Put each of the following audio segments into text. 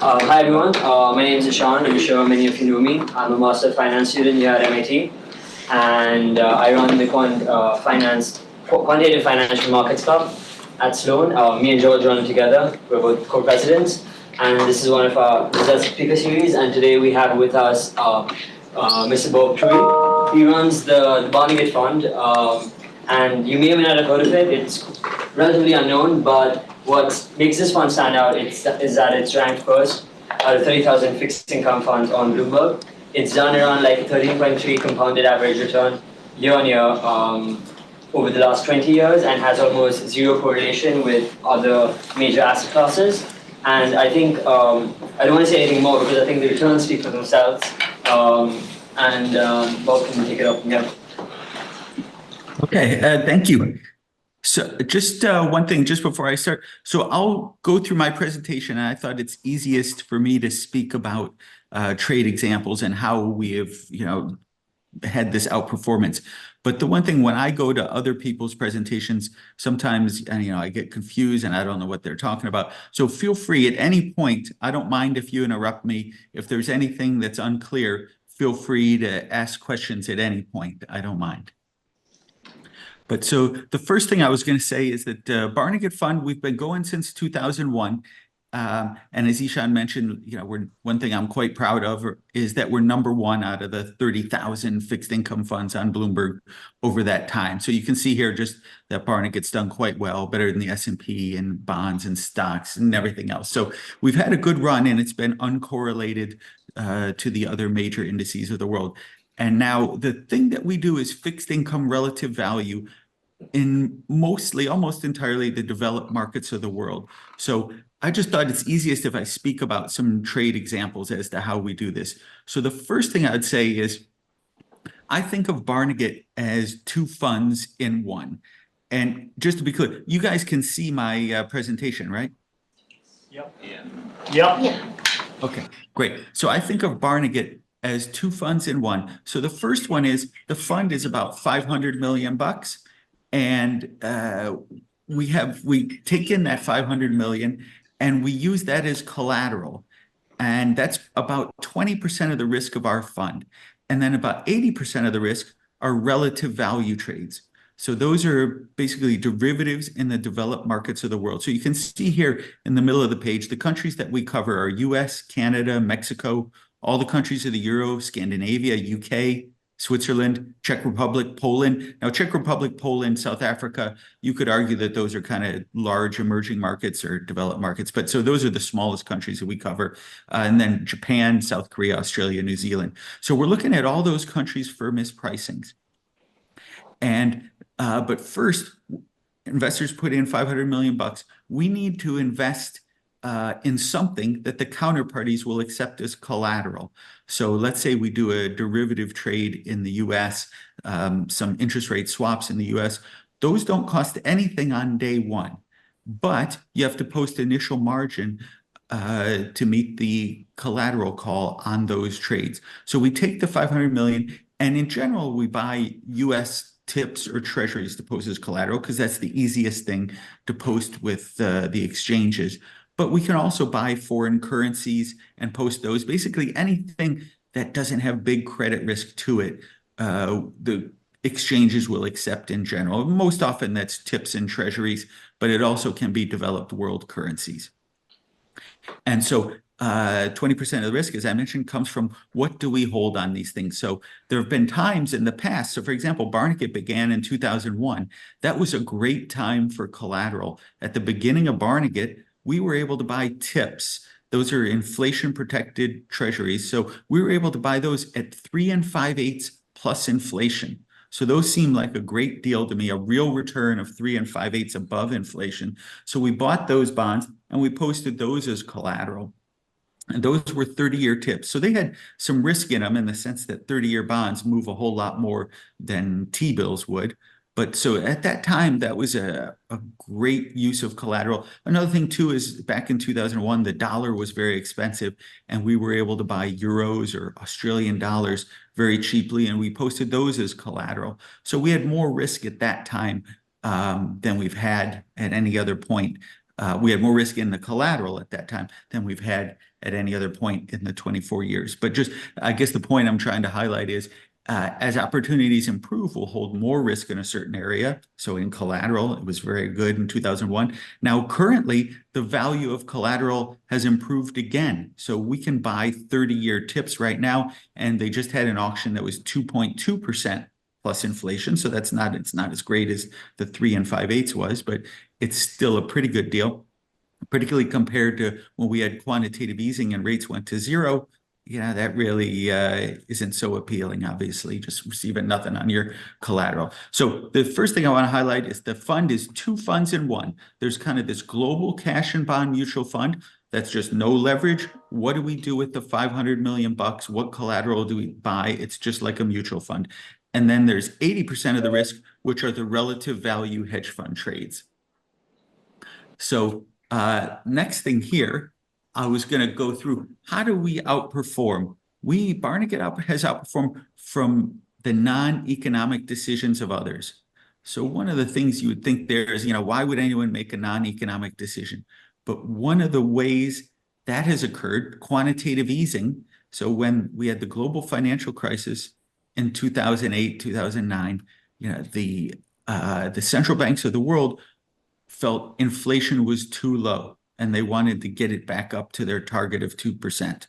Hi everyone, my name is Ishan. I'm sure many of you know me. I'm a Master of Finance student here at M.I.T. and I run the Quantitative Financial Markets Club at Sloan. Me and George run together. We're both co-presidents, and this is one of our speaker series. And today we have with us Mr. Bob Treue. He runs the Barnegat Fund, and you may or may not have heard of it. It's relatively unknown, but what makes this fund stand out is that it's ranked first out of 30,000 fixed income funds on Bloomberg. It's done around like 13.3 compounded average return year on year over the last 20 years and has almost zero correlation with other major asset classes. And I think, I don't want to say anything more because I think the returns speak for themselves. Bob can take it up from here. Okay, thank you. So just one thing, just before I start. So I'll go through my presentation, and I thought it's easiest for me to speak about trade examples and how we have, had this outperformance. But the one thing, when I go to other people's presentations, sometimes, I get confused and I don't know what they're talking about. So feel free at any point. I don't mind if you interrupt me. If there's anything that's unclear, feel free to ask questions at any point. I don't mind. But so the first thing I was going to say is that Barnegat Fund, we've been going since 2001. And as Ishan mentioned, one thing I'm quite proud of is that we're #1 out of the 30,000 fixed income funds on Bloomberg over that time. So you can see here just that Barnegat's done quite well, better than the S&P and bonds and stocks and everything else. So we've had a good run, and it's been uncorrelated to the other major indices of the world. And now the thing that we do is fixed income relative value in mostly, almost entirely, the developed markets of the world. So I just thought it's easiest if I speak about some trade examples as to how we do this. So the first thing I'd say is I think of Barnegat as two funds in one. And just to be clear, you guys can see my presentation, right? Yep. Yeah. Okay, great. So I think of Barnegat as two funds in one. So the first one is the fund is about 500 million bucks, and we take in that 500 million and we use that as collateral, and that's about 20% of the risk of our fund, and then about 80% of the risk are relative value trades. So those are basically derivatives in the developed markets of the world. So you can see here in the middle of the page, the countries that we cover are US, Canada, Mexico, all the countries of the Euro, Scandinavia, UK, Switzerland, Czech Republic, Poland. Now, Czech Republic, Poland, South Africa, you could argue that those are kind of large emerging markets or developed markets. But so those are the smallest countries that we cover. And then Japan, South Korea, Australia, New Zealand. So we're looking at all those countries for mispricings. And but first, investors put in 500 million bucks. We need to invest in something that the counterparties will accept as collateral. So let's say we do a derivative trade in the US, some interest rate swaps in the US. Those don't cost anything on day one, but you have to post initial margin to meet the collateral call on those trades. So we take the 500 million, and in general, we buy US tips or treasuries to post as collateral because that's the easiest thing to post with the exchanges. But we can also buy foreign currencies and post those. Basically, anything that doesn't have big credit risk to it, the exchanges will accept in general. Most often that's tips and treasuries, but it also can be developed world currencies. And so 20% of the risk, as I mentioned, comes from what do we hold on these things. So there have been times in the past. So for example, Barnegat began in 2001. That was a great time for collateral. At the beginning of Barnegat, we were able to buy tips. Those are inflation protected treasuries. So we were able to buy those at 3 5/8 plus inflation. So those seem like a great deal to me, a real return of 3 5/8 above inflation. So we bought those bonds and we posted those as collateral. And those were 30-year tips. So they had some risk in them in the sense that 30-year bonds move a whole lot more than T-bills would. But so at that time, that was a great use of collateral. Another thing, too, is back in 2001, the dollar was very expensive, and we were able to buy euros or Australian dollars very cheaply, and we posted those as collateral. So we had more risk at that time than we've had at any other point we had more risk in the collateral at that time than we've had at any other point in the 24 years. But just, I guess the point I'm trying to highlight is as opportunities improve, we'll hold more risk in a certain area. So in collateral, it was very good in 2001. Now, currently, the value of collateral has improved again. So we can buy 30-year TIPS right now, and they just had an auction that was 2.2% plus inflation. So it's not as great as the 3 5/8 was, but it's still a pretty good deal, particularly compared to when we had quantitative easing and rates went to zero. Yeah, that really isn't so appealing, obviously, just receiving nothing on your collateral. So the first thing I want to highlight is the fund is two funds in one. There's kind of this global cash and bond mutual fund that's just no leverage. What do we do with the 500 million bucks? What collateral do we buy? It's just like a mutual fund. And then there's 80% of the risk, which are the relative value hedge fund trades. So next thing here, I was going to go through how do we outperform? Barnegat has outperformed from the non-economic decisions of others. So one of the things you would think there is, why would anyone make a non-economic decision? But one of the ways that has occurred, quantitative easing. So when we had the global financial crisis in 2008, 2009, the central banks of the world felt inflation was too low and they wanted to get it back up to their target of 2%.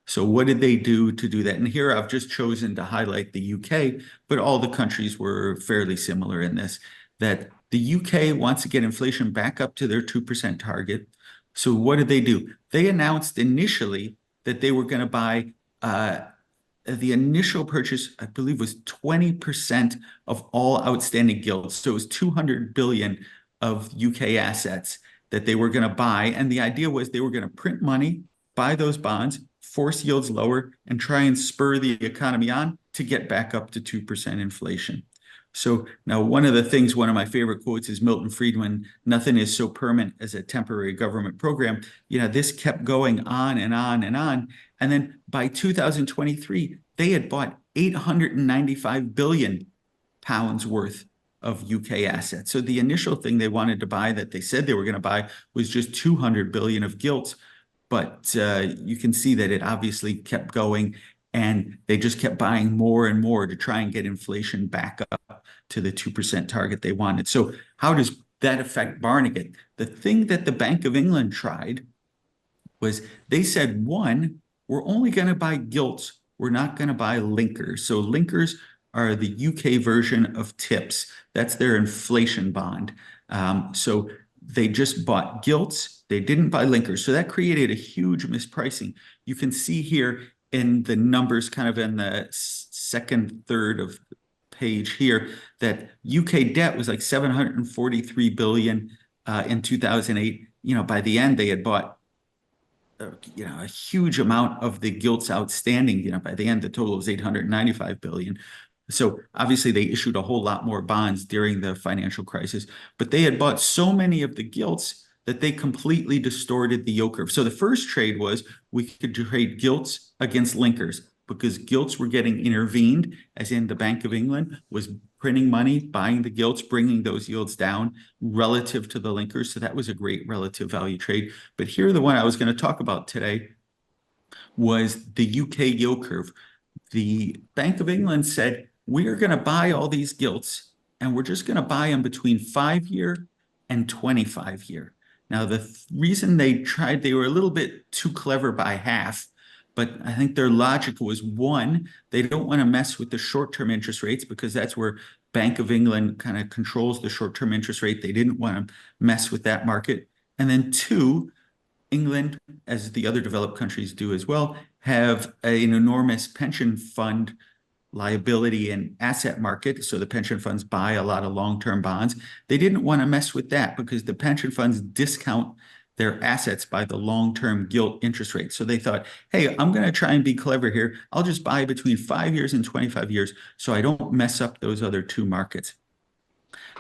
So what did they do to do that? And here I've just chosen to highlight the UK, but all the countries were fairly similar in this, that the UK wants to get inflation back up to their 2% target. So what did they do? They announced initially that they were going to buy the initial purchase, I believe, was 20% of all outstanding gilts. So it was 200 billion of UK assets that they were going to buy. And the idea was they were going to print money, buy those bonds, force yields lower, and try and spur the economy on to get back up to 2% inflation. So now one of my favorite quotes is Milton Friedman, nothing is so permanent as a temporary government program. This kept going on and on and on. And then by 2023, they had bought 895 billion pounds worth of UK assets. So the initial thing they wanted to buy that they said they were going to buy was just 200 billion of gilts. But you can see that it obviously kept going and they just kept buying more and more to try and get inflation back up to the 2% target they wanted. So how does that affect Barnegat? The thing that the Bank of England tried was they said, one, we're only going to buy gilts. We're not going to buy linkers. So linkers are the UK version of TIPS. That's their inflation bond. So they just bought gilts. They didn't buy linkers. So that created a huge mispricing. You can see here in the numbers kind of in the second third of the page here that UK debt was like 743 billion in 2008. By the end they had bought a huge amount of the gilts outstanding. By the end the total was 895 billion. So obviously they issued a whole lot more bonds during the financial crisis, but they had bought so many of the gilts that they completely distorted the yield curve. So the first trade was we could trade gilts against linkers because gilts were getting intervened, as in the Bank of England was printing money, buying the gilts, bringing those yields down relative to the linkers. So that was a great relative value trade. But here, the one I was going to talk about today was the UK yield curve. The Bank of England said, we are going to buy all these gilts and we're just going to buy them between 5-year and 25-year. Now, the reason they were a little bit too clever by half, but I think their logic was, one, they don't want to mess with the short-term interest rates because that's where Bank of England kind of controls the short-term interest rate. They didn't want to mess with that market. And then two, England, as the other developed countries do as well, have an enormous pension fund liability and asset market. So the pension funds buy a lot of long-term bonds. They didn't want to mess with that because the pension funds discount their assets by the long-term gilt interest rate. So they thought, hey, I'm going to try and be clever here. I'll just buy between 5 years and 25 years so I don't mess up those other two markets.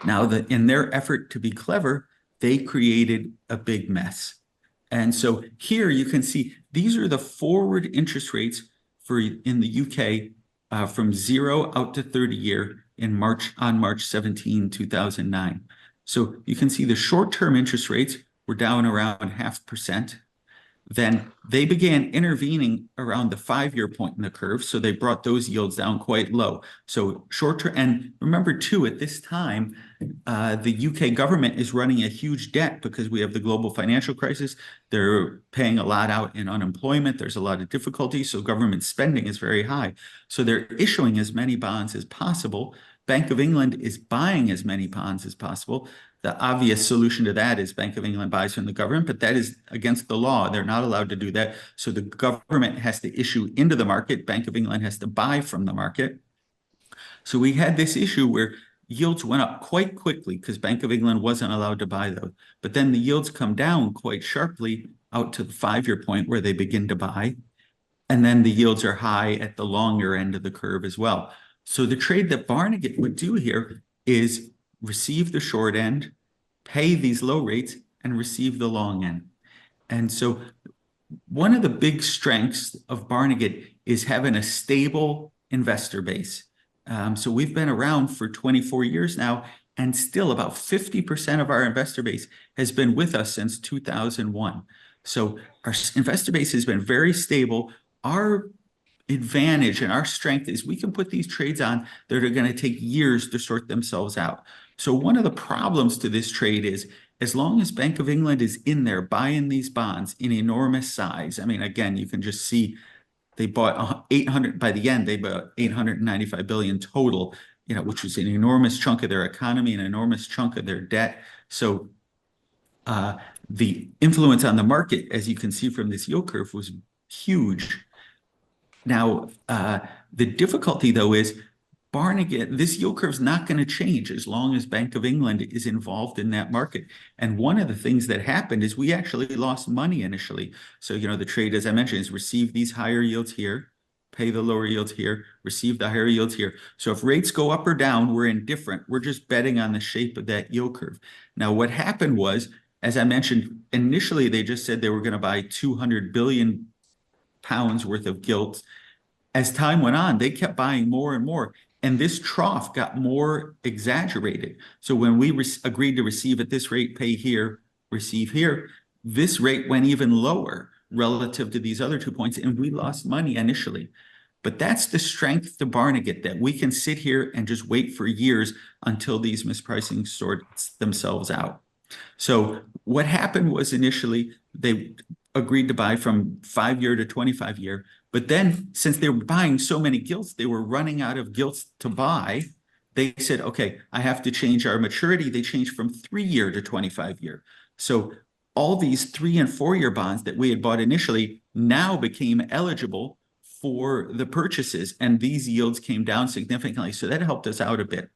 Now, in their effort to be clever, they created a big mess. And so here you can see these are the forward interest rates in the UK from 0 out to 30-year on March 17, 2009. So you can see the short-term interest rates were down around 0.5%. Then they began intervening around the 5-year point in the curve. So they brought those yields down quite low. So short term, and remember too, at this time, the UK government is running a huge debt because we have the global financial crisis. They're paying a lot out in unemployment. There's a lot of difficulty. So government spending is very high. So they're issuing as many bonds as possible. Bank of England is buying as many bonds as possible. The obvious solution to that is Bank of England buys from the government, but that is against the law. They're not allowed to do that. So the government has to issue into the market. Bank of England has to buy from the market. So we had this issue where yields went up quite quickly because Bank of England wasn't allowed to buy those. But then the yields come down quite sharply out to the 5-year point where they begin to buy. And then the yields are high at the longer end of the curve as well. So the trade that Barnegat would do here is receive the short end, pay these low rates, and receive the long end. And so one of the big strengths of Barnegat is having a stable investor base. So we've been around for 24 years now, and still about 50% of our investor base has been with us since 2001. So our investor base has been very stable. Our advantage and our strength is we can put these trades on that are going to take years to sort themselves out. So one of the problems to this trade is as long as Bank of England is in there buying these bonds in enormous size, I mean, again, you can just see they bought 800, by the end, they bought 895 billion total, which was an enormous chunk of their economy, an enormous chunk of their debt. So the influence on the market, as you can see from this yield curve, was huge. Now, the difficulty, though, is Barnegat, this yield curve is not going to change as long as Bank of England is involved in that market. And one of the things that happened is we actually lost money initially. So, the trade, as I mentioned, is receive these higher yields here, pay the lower yields here, receive the higher yields here. So if rates go up or down, we're indifferent. We're just betting on the shape of that yield curve. Now, what happened was, as I mentioned, initially they just said they were going to buy 200 billion pounds worth of gilts. As time went on, they kept buying more and more. And this trough got more exaggerated. So when we agreed to receive at this rate, pay here, receive here, this rate went even lower relative to these other 2 points, and we lost money initially. But that's the strength to Barnegat, that we can sit here and just wait for years until these mispricing sorts themselves out. So what happened was initially they agreed to buy from 5-year to 25-year. But then, since they were buying so many gilts, they were running out of gilts to buy. They said, okay, I have to change our maturity. They changed from 3-year to 25-year. So all these 3- and 4-year bonds that we had bought initially now became eligible for the purchases. And these yields came down significantly. So that helped us out a bit.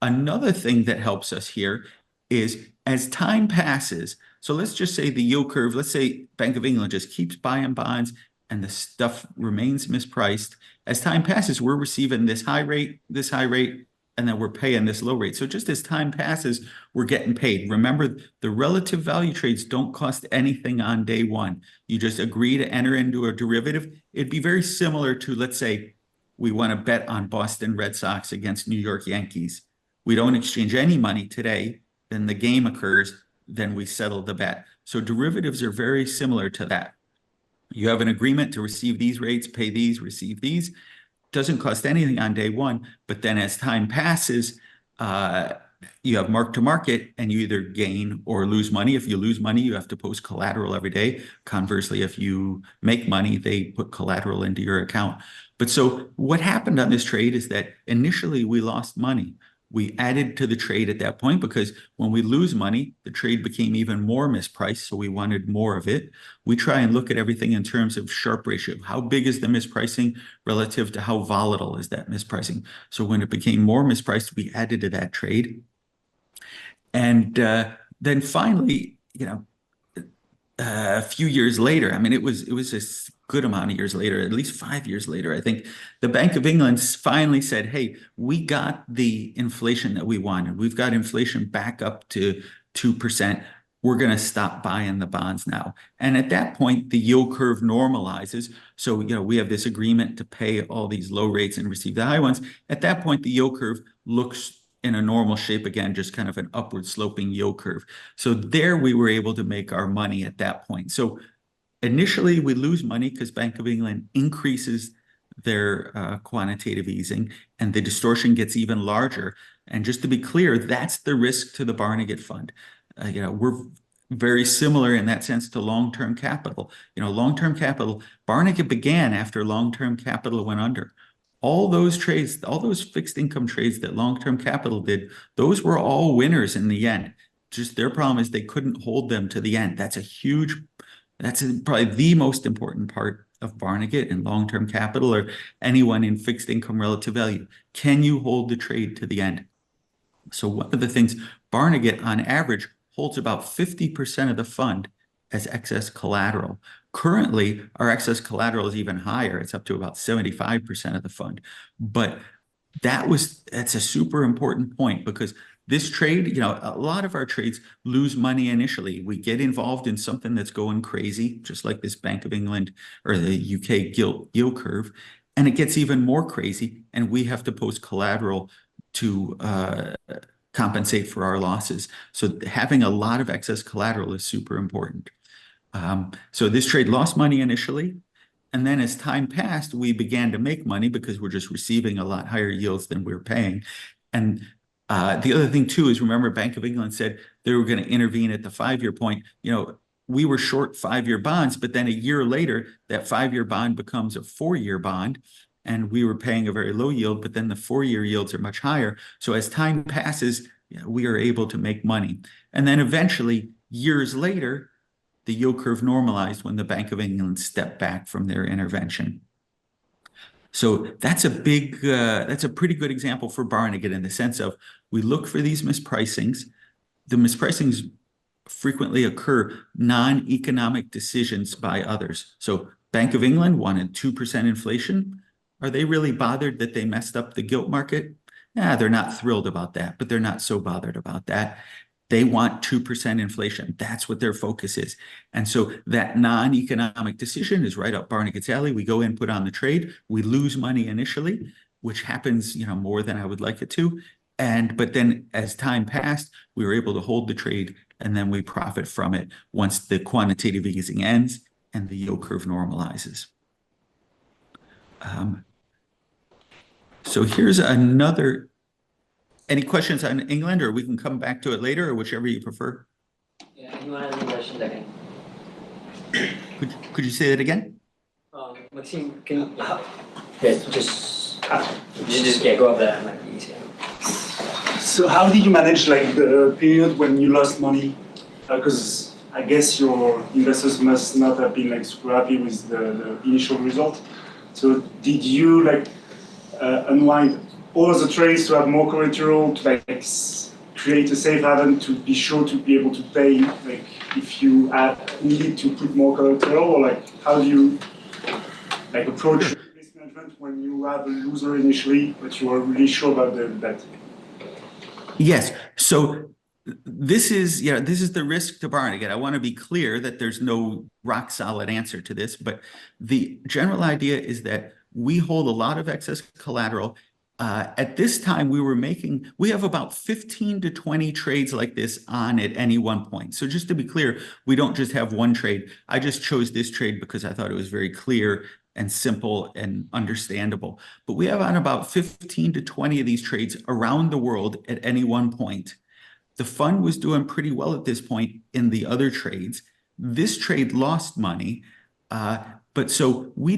Another thing that helps us here is as time passes, so let's just say the yield curve, let's say Bank of England just keeps buying bonds and the stuff remains mispriced. As time passes, we're receiving this high rate, and then we're paying this low rate. So just as time passes, we're getting paid. Remember, the relative value trades don't cost anything on day one. You just agree to enter into a derivative. It'd be very similar to, let's say, we want to bet on Boston Red Sox against New York Yankees. We don't exchange any money today. Then the game occurs, then we settle the bet. So derivatives are very similar to that. You have an agreement to receive these rates, pay these, receive these. Doesn't cost anything on day one, but then as time passes, you have mark to market and you either gain or lose money. If you lose money, you have to post collateral every day. Conversely, if you make money, they put collateral into your account. But so what happened on this trade is that initially we lost money. We added to the trade at that point because when we lose money, the trade became even more mispriced, so we wanted more of it. We try and look at everything in terms of Sharpe ratio. How big is the mispricing relative to how volatile is that mispricing? So when it became more mispriced, we added to that trade. And then finally, a few years later, I mean, it was a good amount of years later, at least 5 years later, I think, the Bank of England finally said, hey, we got the inflation that we wanted. We've got inflation back up to 2%. We're going to stop buying the bonds now. And at that point, the yield curve normalizes. So, we have this agreement to pay all these low rates and receive the high ones. At that point, the yield curve looks in a normal shape again, just kind of an upward sloping yield curve. So there we were able to make our money at that point. So initially we lose money because Bank of England increases their quantitative easing and the distortion gets even larger. And just to be clear, that's the risk to the Barnegat Fund. We're very similar in that sense to long-term capital. Long-term capital, Barnegat began after long-term capital went under. All those trades, all those fixed income trades that long-term capital did, those were all winners in the end. Just their problem is they couldn't hold them to the end. That's probably the most important part of Barnegat and long-term capital or anyone in fixed income relative value. Can you hold the trade to the end? So one of the things, Barnegat on average holds about 50% of the fund as excess collateral. Currently, our excess collateral is even higher. It's up to about 75% of the fund. But that's a super important point because this trade, a lot of our trades lose money initially. We get involved in something that's going crazy, just like this Bank of England or the UK yield curve, and it gets even more crazy, and we have to post collateral to compensate for our losses. So having a lot of excess collateral is super important. So this trade lost money initially. And then as time passed, we began to make money because we're just receiving a lot higher yields than we're paying. And the other thing too is, remember, Bank of England said they were going to intervene at the 5-year point. We were short 5-year bonds, but then a year later, that 5-year bond becomes a 4-year bond. And we were paying a very low yield, but then the 4-year yields are much higher. So as time passes, we are able to make money. And then eventually, years later, the yield curve normalized when the Bank of England stepped back from their intervention. So that's a pretty good example for Barnegat in the sense of we look for these mispricings. The mispricings frequently occur non-economic decisions by others. So Bank of England wanted 2% inflation. Are they really bothered that they messed up the gilt market? Yeah, they're not thrilled about that, but they're not so bothered about that. They want 2% inflation. That's what their focus is. And so that non-economic decision is right up Barnegat's alley. We go in, put on the trade. We lose money initially, which happens, more than I would like it to. But then as time passed, we were able to hold the trade and then we profit from it once the quantitative easing ends and the yield curve normalizes. So here's another. Any questions on England, or we can come back to it later, or whichever you prefer? Yeah, anyone has any questions, I can. Could you say that again? Maxime, can you just go up there, it might be easier. So how did you manage the period when you lost money? Because I guess your investors must not have been super happy with the initial result. So did you unwind all the trades to have more collateral, to create a safe haven to be sure to be able to pay if you needed to put more collateral, or how do you approach risk management when you have a loser initially but you are really sure about the bet? Yes. So this is the risk to Barnegat. I want to be clear that there's no rock solid answer to this, but the general idea is that we hold a lot of excess collateral. At this time, we have about 15 to 20 trades like this on at any one point. So just to be clear, we don't just have one trade. I just chose this trade because I thought it was very clear and simple and understandable. But we have on about 15 to 20 of these trades around the world at any one point. The fund was doing pretty well at this point in the other trades. This trade lost money, but so we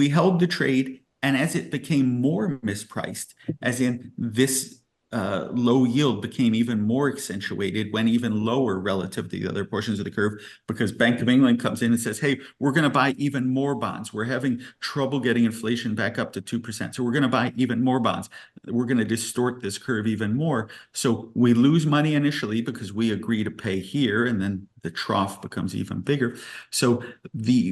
held the trade. And as it became more mispriced, as in this low yield became even more accentuated, went even lower relative to the other portions of the curve, because Bank of England comes in and says, hey, we're going to buy even more bonds. We're having trouble getting inflation back up to 2%. So we're going to buy even more bonds. We're going to distort this curve even more. So we lose money initially because we agree to pay here, and then the trough becomes even bigger. So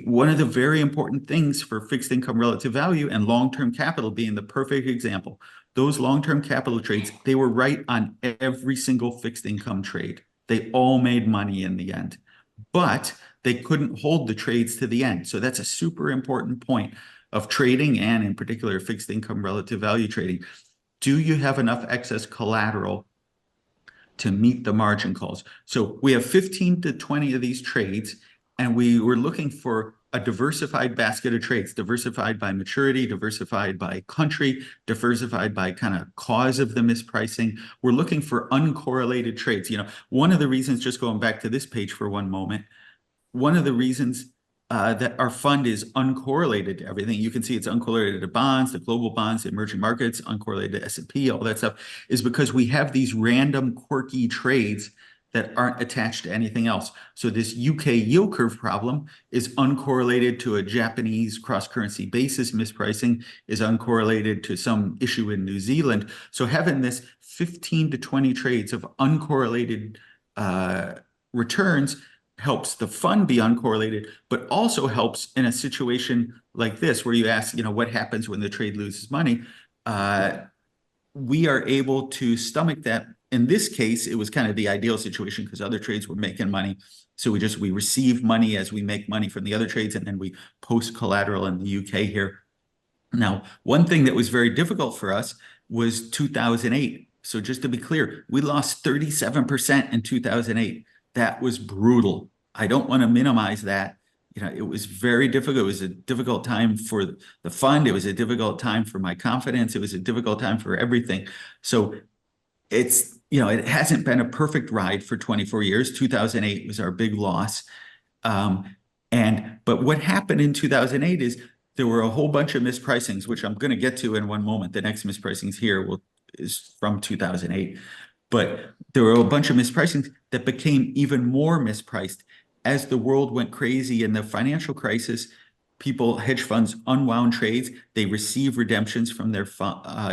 one of the very important things for fixed income relative value and long-term capital being the perfect example, those long-term capital trades, they were right on every single fixed income trade. They all made money in the end, but they couldn't hold the trades to the end. So that's a super important point of trading, and in particular fixed income relative value trading. do you have enough excess collateral to meet the margin calls? So we have 15 to 20 of these trades, and we were looking for a diversified basket of trades, diversified by maturity, diversified by country, diversified by kind of cause of the mispricing. We're looking for uncorrelated trades. One of the reasons, just going back to this page for one moment, one of the reasons that our fund is uncorrelated to everything, you can see it's uncorrelated to bonds, the global bonds, the emerging markets, uncorrelated to S&P, all that stuff, is because we have these random quirky trades that aren't attached to anything else. So this UK yield curve problem is uncorrelated to a Japanese cross-currency basis mispricing, is uncorrelated to some issue in New Zealand. So having this 15 to 20 trades of uncorrelated returns helps the fund be uncorrelated, but also helps in a situation like this, where you ask, what happens when the trade loses money? We are able to stomach that. In this case, it was kind of the ideal situation because other trades were making money. So we receive money as we make money from the other trades, and then we post collateral in the UK here. Now, one thing that was very difficult for us was 2008. So just to be clear, we lost 37% in 2008. That was brutal. I don't want to minimize that. It was very difficult. It was a difficult time for the fund. It was a difficult time for my confidence. It was a difficult time for everything. So it hasn't been a perfect ride for 24 years. 2008 was our big loss. But what happened in 2008 is there were a whole bunch of mispricings, which I'm going to get to in one moment. The next mispricings here is from 2008. But there were a bunch of mispricings that became even more mispriced as the world went crazy in the financial crisis. Hedge funds unwound trades. They receive redemptions from their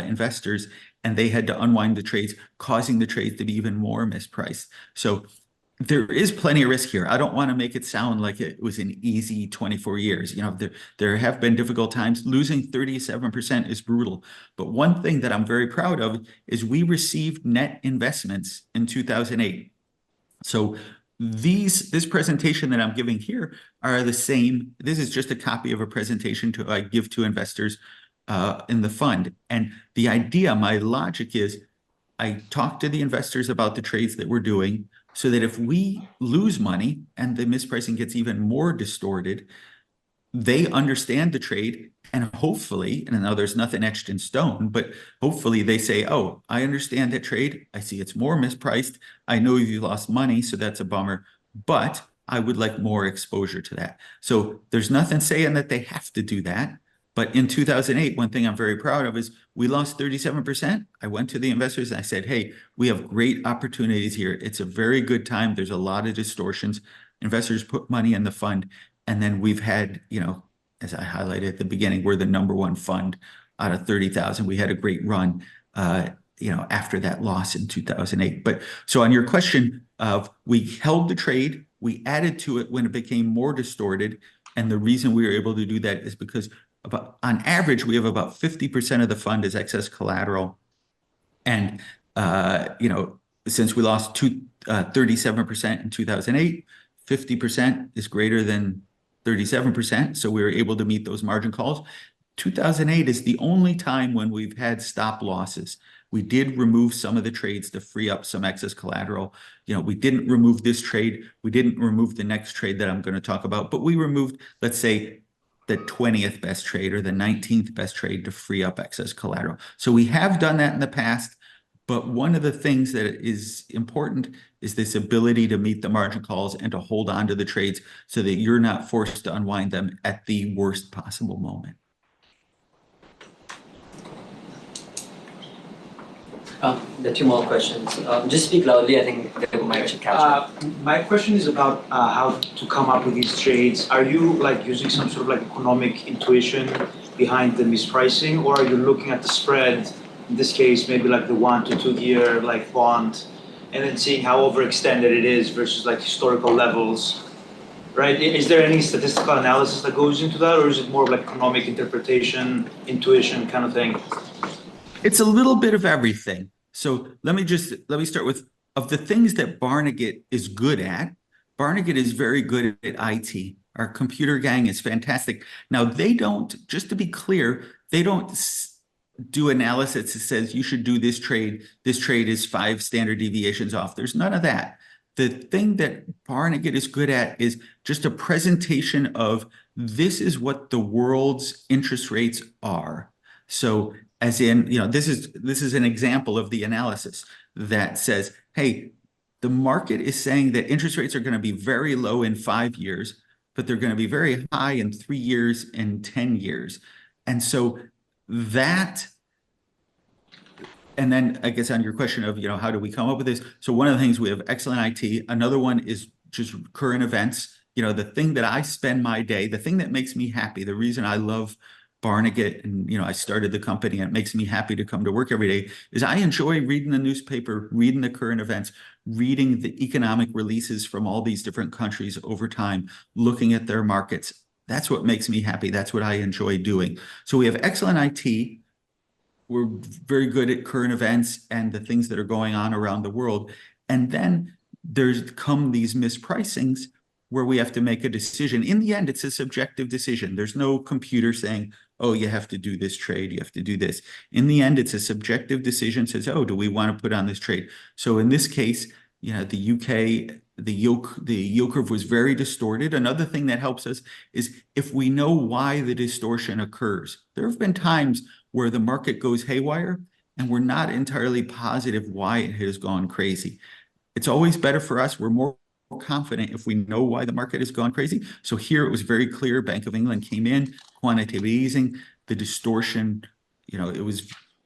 investors, and they had to unwind the trades, causing the trades to be even more mispriced. So there is plenty of risk here. I don't want to make it sound like it was an easy 24 years. There have been difficult times. Losing 37% is brutal. But one thing that I'm very proud of is we received net investments in 2008. So this presentation that I'm giving here are the same. This is just a copy of a presentation I give to investors in the fund. And the idea, my logic is, I talk to the investors about the trades that we're doing, so that if we lose money and the mispricing gets even more distorted, they understand the trade, and hopefully, and now there's nothing etched in stone, but hopefully they say, oh, I understand that trade. I see it's more mispriced. I know you lost money, so that's a bummer, but I would like more exposure to that. So there's nothing saying that they have to do that. But in 2008, one thing I'm very proud of is we lost 37%. I went to the investors and I said, hey, we have great opportunities here. It's a very good time. There's a lot of distortions. Investors put money in the fund. And then we've had, as I highlighted at the beginning, we're the #1 fund out of 30,000. We had a great run, after that loss in 2008. But so on your question of, we held the trade, we added to it when it became more distorted. And the reason we were able to do that is because on average, we have about 50% of the fund is excess collateral. And, since we lost 37% in 2008, 50% is greater than 37%. So we were able to meet those margin calls. 2008 is the only time when we've had stop losses. We did remove some of the trades to free up some excess collateral. We didn't remove this trade. We didn't remove the next trade that I'm going to talk about, but we removed, let's say, the 20th best trade or the 19th best trade to free up excess collateral. So we have done that in the past, but one of the things that is important is this ability to meet the margin calls and to hold on to the trades so that you're not forced to unwind them at the worst possible moment. There are two more questions. Just speak loudly. I think the mic should catch up. My question is about how to come up with these trades. Are you using some sort of economic intuition behind the mispricing, or are you looking at the spread, in this case maybe the 1 to 2 year bond, and then seeing how overextended it is versus historical levels, right? Is there any statistical analysis that goes into that, or is it more of economic interpretation, intuition kind of thing? It's a little bit of everything. So let me start with, of the things that Barnegat is good at, Barnegat is very good at IT. Our computer gang is fantastic. Now, just to be clear, they don't do analysis that says you should do this trade. This trade is 5 standard deviations off. There's none of that. The thing that Barnegat is good at is just a presentation of this is what the world's interest rates are. So as in, this is an example of the analysis that says, hey, the market is saying that interest rates are going to be very low in 5 years, but they're going to be very high in 3 years and 10 years. And so that, and then I guess on your question of, how do we come up with this? So one of the things, we have excellent IT. Another one is just current events. The thing that I spend my day, the thing that makes me happy, the reason I love Barnegat and, I started the company and it makes me happy to come to work every day, is I enjoy reading the newspaper, reading the current events, reading the economic releases from all these different countries over time, looking at their markets. That's what makes me happy. That's what I enjoy doing. So we have excellent IT. We're very good at current events and the things that are going on around the world. And then there's come these mispricings where we have to make a decision. In the end, it's a subjective decision. There's no computer saying, oh, you have to do this trade, you have to do this. In the end, it's a subjective decision, says, oh, do we want to put on this trade? So in this case, the UK, the yield curve was very distorted. Another thing that helps us is if we know why the distortion occurs. There have been times where the market goes haywire and we're not entirely positive why it has gone crazy. It's always better for us. We're more confident if we know why the market has gone crazy. So here it was very clear. Bank of England came in, quantitative easing, the distortion,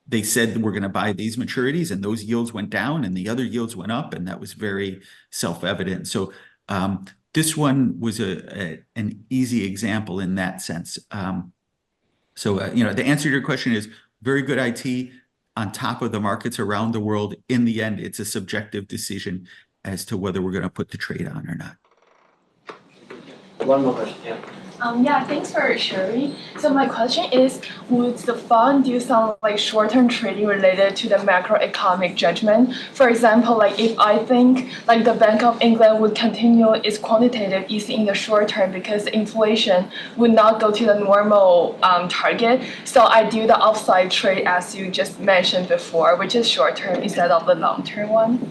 they said we're going to buy these maturities and those yields went down and the other yields went up, and that was very self-evident. So this one was an easy example in that sense. The answer to your question is very good IT on top of the markets around the world. In the end, it's a subjective decision as to whether we're going to put the trade on or not. One more question, yeah. Yeah, thanks for sharing. So my question is, would the fund do some short-term trading related to the macroeconomic judgment? For example, if I think the Bank of England would continue its quantitative easing in the short term because inflation would not go to the normal target, so I do the upside trade as you just mentioned before, which is short-term instead of the long-term one?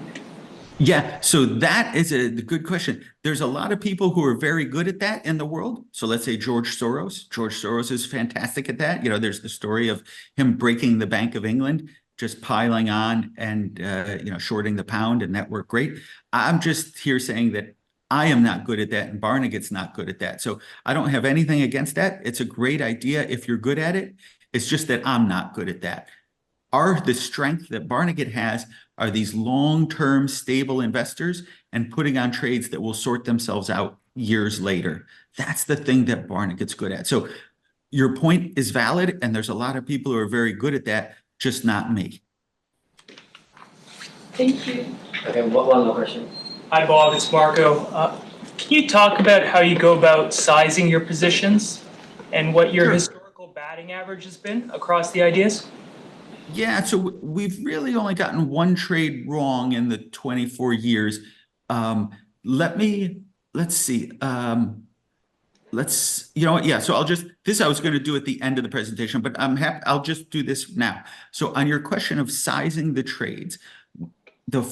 Yeah, so that is a good question. There's a lot of people who are very good at that in the world. So let's say George Soros. George Soros is fantastic at that. There's the story of him breaking the Bank of England, just piling on and, shorting the pound, and that worked great. I'm just here saying that I am not good at that and Barnegat's not good at that. So I don't have anything against that. It's a great idea if you're good at it. It's just that I'm not good at that. The strength that Barnegat has are these long-term stable investors and putting on trades that will sort themselves out years later. That's the thing that Barnegat's good at. So your point is valid, and there's a lot of people who are very good at that, just not me. Thank you. Okay, one more question. Hi, Bob, it's Marco. Can you talk about how you go about sizing your positions and what your historical batting average has been across the ideas? Yeah, so we've really only gotten one trade wrong in the 24 years. Let's see. So I was going to do at the end of the presentation, but I'm happy, I'll just do this now. So on your question of sizing the trades,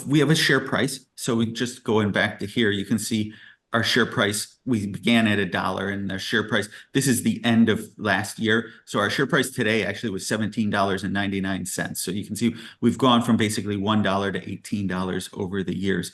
we have a share price. So we just going back to here, you can see our share price, we began at $1 and the share price, this is the end of last year. So our share price today actually was $17.99. So you can see we've gone from basically $1 to $18 over the years.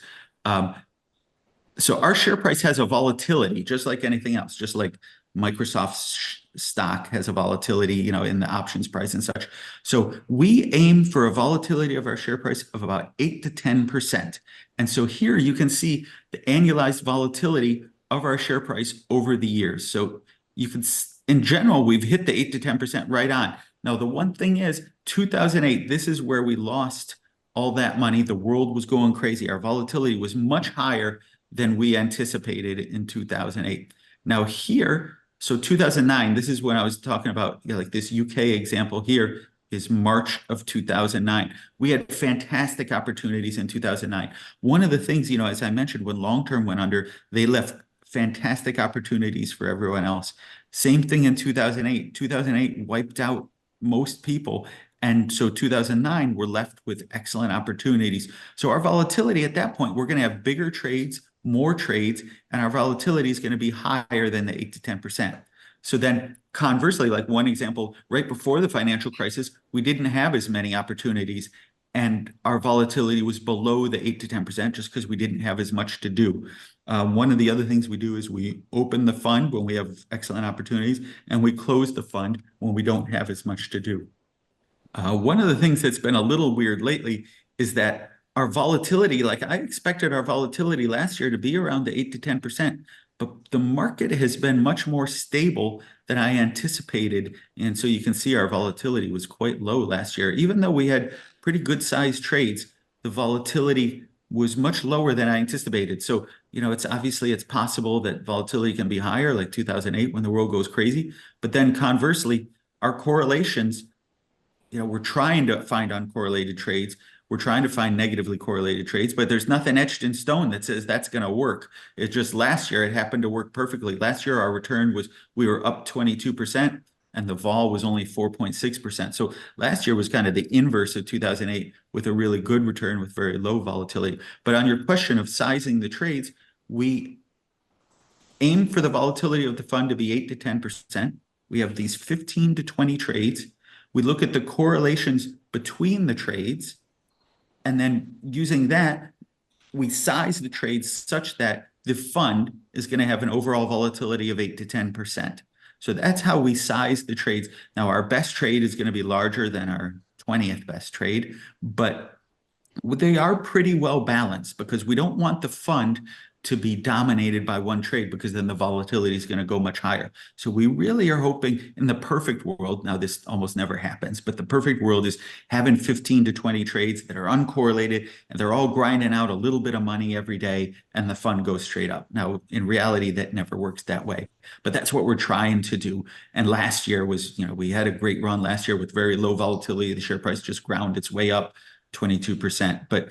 So our share price has a volatility, just like anything else, just like Microsoft's stock has a volatility, in the options price and such. So we aim for a volatility of our share price of about 8 to 10%. And so here you can see the annualized volatility of our share price over the years. So you can, in general, we've hit the 8 to 10% right on. Now, the one thing is 2008, this is where we lost all that money. The world was going crazy. Our volatility was much higher than we anticipated in 2008. Now here, so 2009, this is when I was talking about, this UK example here is March of 2009. We had fantastic opportunities in 2009. One of the things, as I mentioned, when long-term went under, they left fantastic opportunities for everyone else. Same thing in 2008. 2008 wiped out most people. And so 2009, we're left with excellent opportunities. So our volatility at that point, we're going to have bigger trades, more trades, and our volatility is going to be higher than the 8 to 10%. So then conversely, like one example, right before the financial crisis, we didn't have as many opportunities and our volatility was below the 8 to 10% just because we didn't have as much to do. One of the other things we do is we open the fund when we have excellent opportunities and we close the fund when we don't have as much to do. One of the things that's been a little weird lately is that our volatility, like I expected our volatility last year to be around the 8 to 10%, but the market has been much more stable than I anticipated. And so you can see our volatility was quite low last year. Even though we had pretty good sized trades, the volatility was much lower than I anticipated. So, it's possible that volatility can be higher, like 2008 when the world goes crazy. But then conversely, our correlations, we're trying to find uncorrelated trades. We're trying to find negatively correlated trades, but there's nothing etched in stone that says that's going to work. It's just last year, it happened to work perfectly. Last year, our return we were up 22% and the vol was only 4.6%. So last year was kind of the inverse of 2008 with a really good return with very low volatility. But on your question of sizing the trades, we aim for the volatility of the fund to be 8 to 10%. We have these 15 to 20 trades. We look at the correlations between the trades. And then using that, we size the trades such that the fund is going to have an overall volatility of 8 to 10%. So that's how we size the trades. Now, our best trade is going to be larger than our 20th best trade, but they are pretty well balanced because we don't want the fund to be dominated by one trade because then the volatility is going to go much higher. So we really are hoping in the perfect world, now this almost never happens, but the perfect world is having 15 to 20 trades that are uncorrelated and they're all grinding out a little bit of money every day and the fund goes straight up. Now, in reality, that never works that way, but that's what we're trying to do. And last year was, we had a great run last year with very low volatility. The share price just ground its way up 22%. But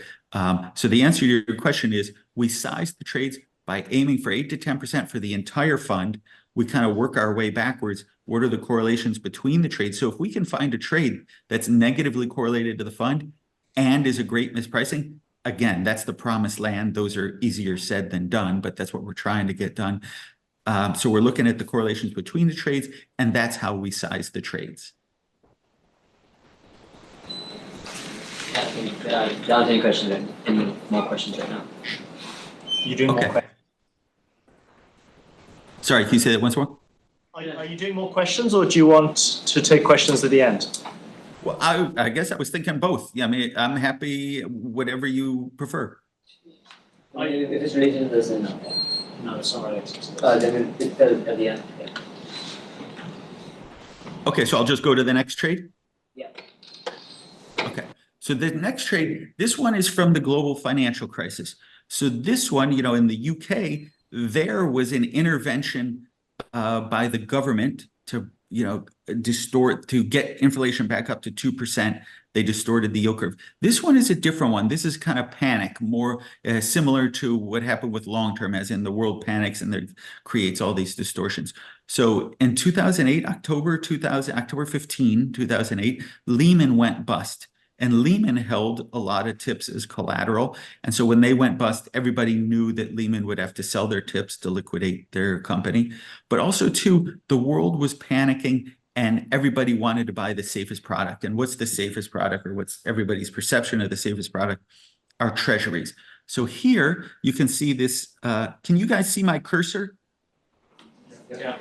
so the answer to your question is we size the trades by aiming for 8 to 10% for the entire fund. We kind of work our way backwards. What are the correlations between the trades? So if we can find a trade that's negatively correlated to the fund and is a great mispricing, again, that's the promised land. Those are easier said than done, but that's what we're trying to get done. So we're looking at the correlations between the trades, and that's how we size the trades. Don't any questions. Any more questions right now? You're doing more questions? Sorry, can you say that once more? Are you doing more questions, or do you want to take questions at the end? Well, I guess I was thinking both. Yeah, I mean, I'm happy, whatever you prefer. If it's related to this, then no. No, it's not related to this. Then it's at the end. Yeah. Okay, so I'll just go to the next trade? Yeah. Okay, so the next trade, this one is from the global financial crisis. So this one, in the UK, there was an intervention by the government to, to get inflation back up to 2%. They distorted the yield curve. This one is a different one. This is kind of panic, more similar to what happened with long-term, as in the world panics and it creates all these distortions. So in 2008, October 15, 2008, Lehman went bust. And Lehman held a lot of tips as collateral. And so when they went bust, everybody knew that Lehman would have to sell their tips to liquidate their company. But also, too, the world was panicking and everybody wanted to buy the safest product. And what's the safest product, or what's everybody's perception of the safest product? Are treasuries. So here you can see this. Can you guys see my cursor? Yeah.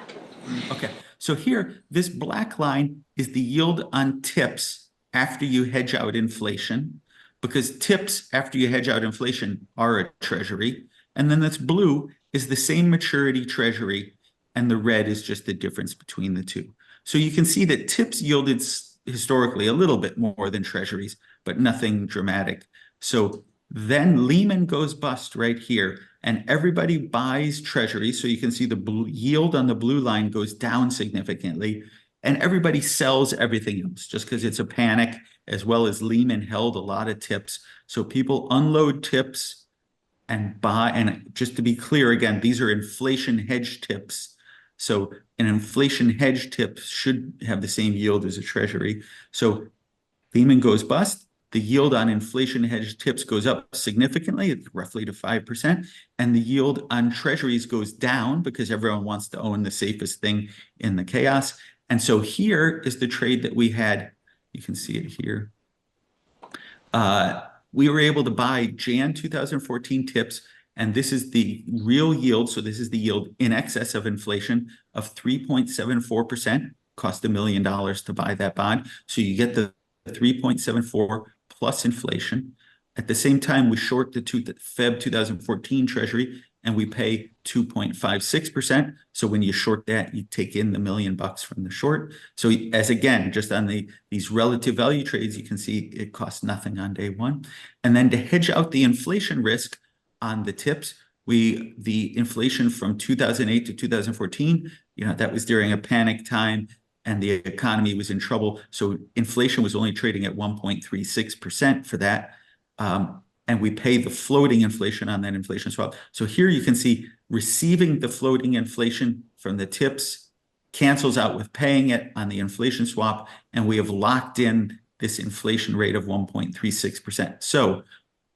Okay. So here, this black line is the yield on tips after you hedge out inflation, because tips after you hedge out inflation are a treasury. And then this blue is the same maturity treasury, and the red is just the difference between the two. So you can see that tips yielded historically a little bit more than treasuries, but nothing dramatic. So then Lehman goes bust right here, and everybody buys treasuries. So you can see the yield on the blue line goes down significantly. And everybody sells everything else just because it's a panic, as well as Lehman held a lot of tips. So people unload tips and buy. And just to be clear, again, these are inflation hedge tips. So an inflation hedge tip should have the same yield as a treasury. So Lehman goes bust, the yield on inflation hedged tips goes up significantly, roughly to 5%, and the yield on treasuries goes down because everyone wants to own the safest thing in the chaos. And so here is the trade that we had. You can see it here. We were able to buy Jan 2014 tips, and this is the real yield. So this is the yield in excess of inflation of 3.74%. Cost $1 million to buy that bond. So you get the 3.74 plus inflation. At the same time, we short the Feb 2014 Treasury, and we pay 2.56%. So when you short that, you take in the $1 million from the short. So as again, just on these relative value trades, you can see it costs nothing on day one. And then to hedge out the inflation risk on the tips, the inflation from 2008 to 2014, that was during a panic time and the economy was in trouble. So inflation was only trading at 1.36% for that. And we pay the floating inflation on that inflation swap. So here you can see receiving the floating inflation from the tips cancels out with paying it on the inflation swap. And we have locked in this inflation rate of 1.36%. So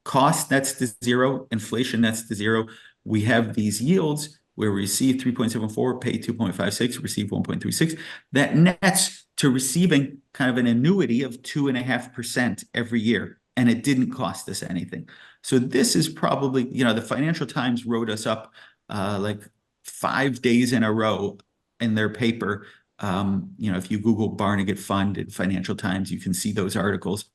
cost nets to zero, inflation nets to zero. We have these yields where we receive 3.74, pay 2.56, receive 1.36. That nets to receiving kind of an annuity of 2.5% every year. And it didn't cost us anything. So this is probably, the Financial Times wrote us up like 5 days in a row in their paper. If you Google Barnegat Fund and Financial Times, you can see those articles.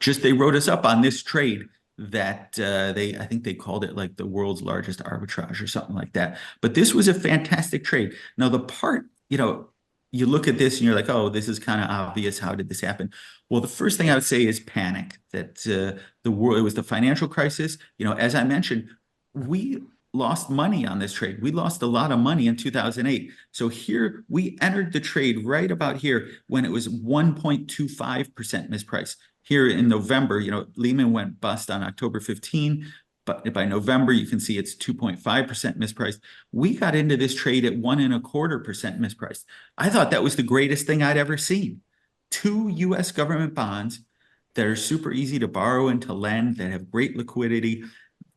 They wrote us up on this trade that I think they called it like the world's largest arbitrage or something like that. But this was a fantastic trade. Now the part, you look at this and you're like, oh, this is kind of obvious. How did this happen? Well, the first thing I would say is panic, that it was the financial crisis. As I mentioned, we lost money on this trade. We lost a lot of money in 2008. So here we entered the trade right about here when it was 1.25% mispriced. Here in November, Lehman went bust on October 15. But by November, you can see it's 2.5% mispriced. We got into this trade at 1.25% mispriced. I thought that was the greatest thing I'd ever seen. 2 U.S. government bonds that are super easy to borrow and to lend, that have great liquidity,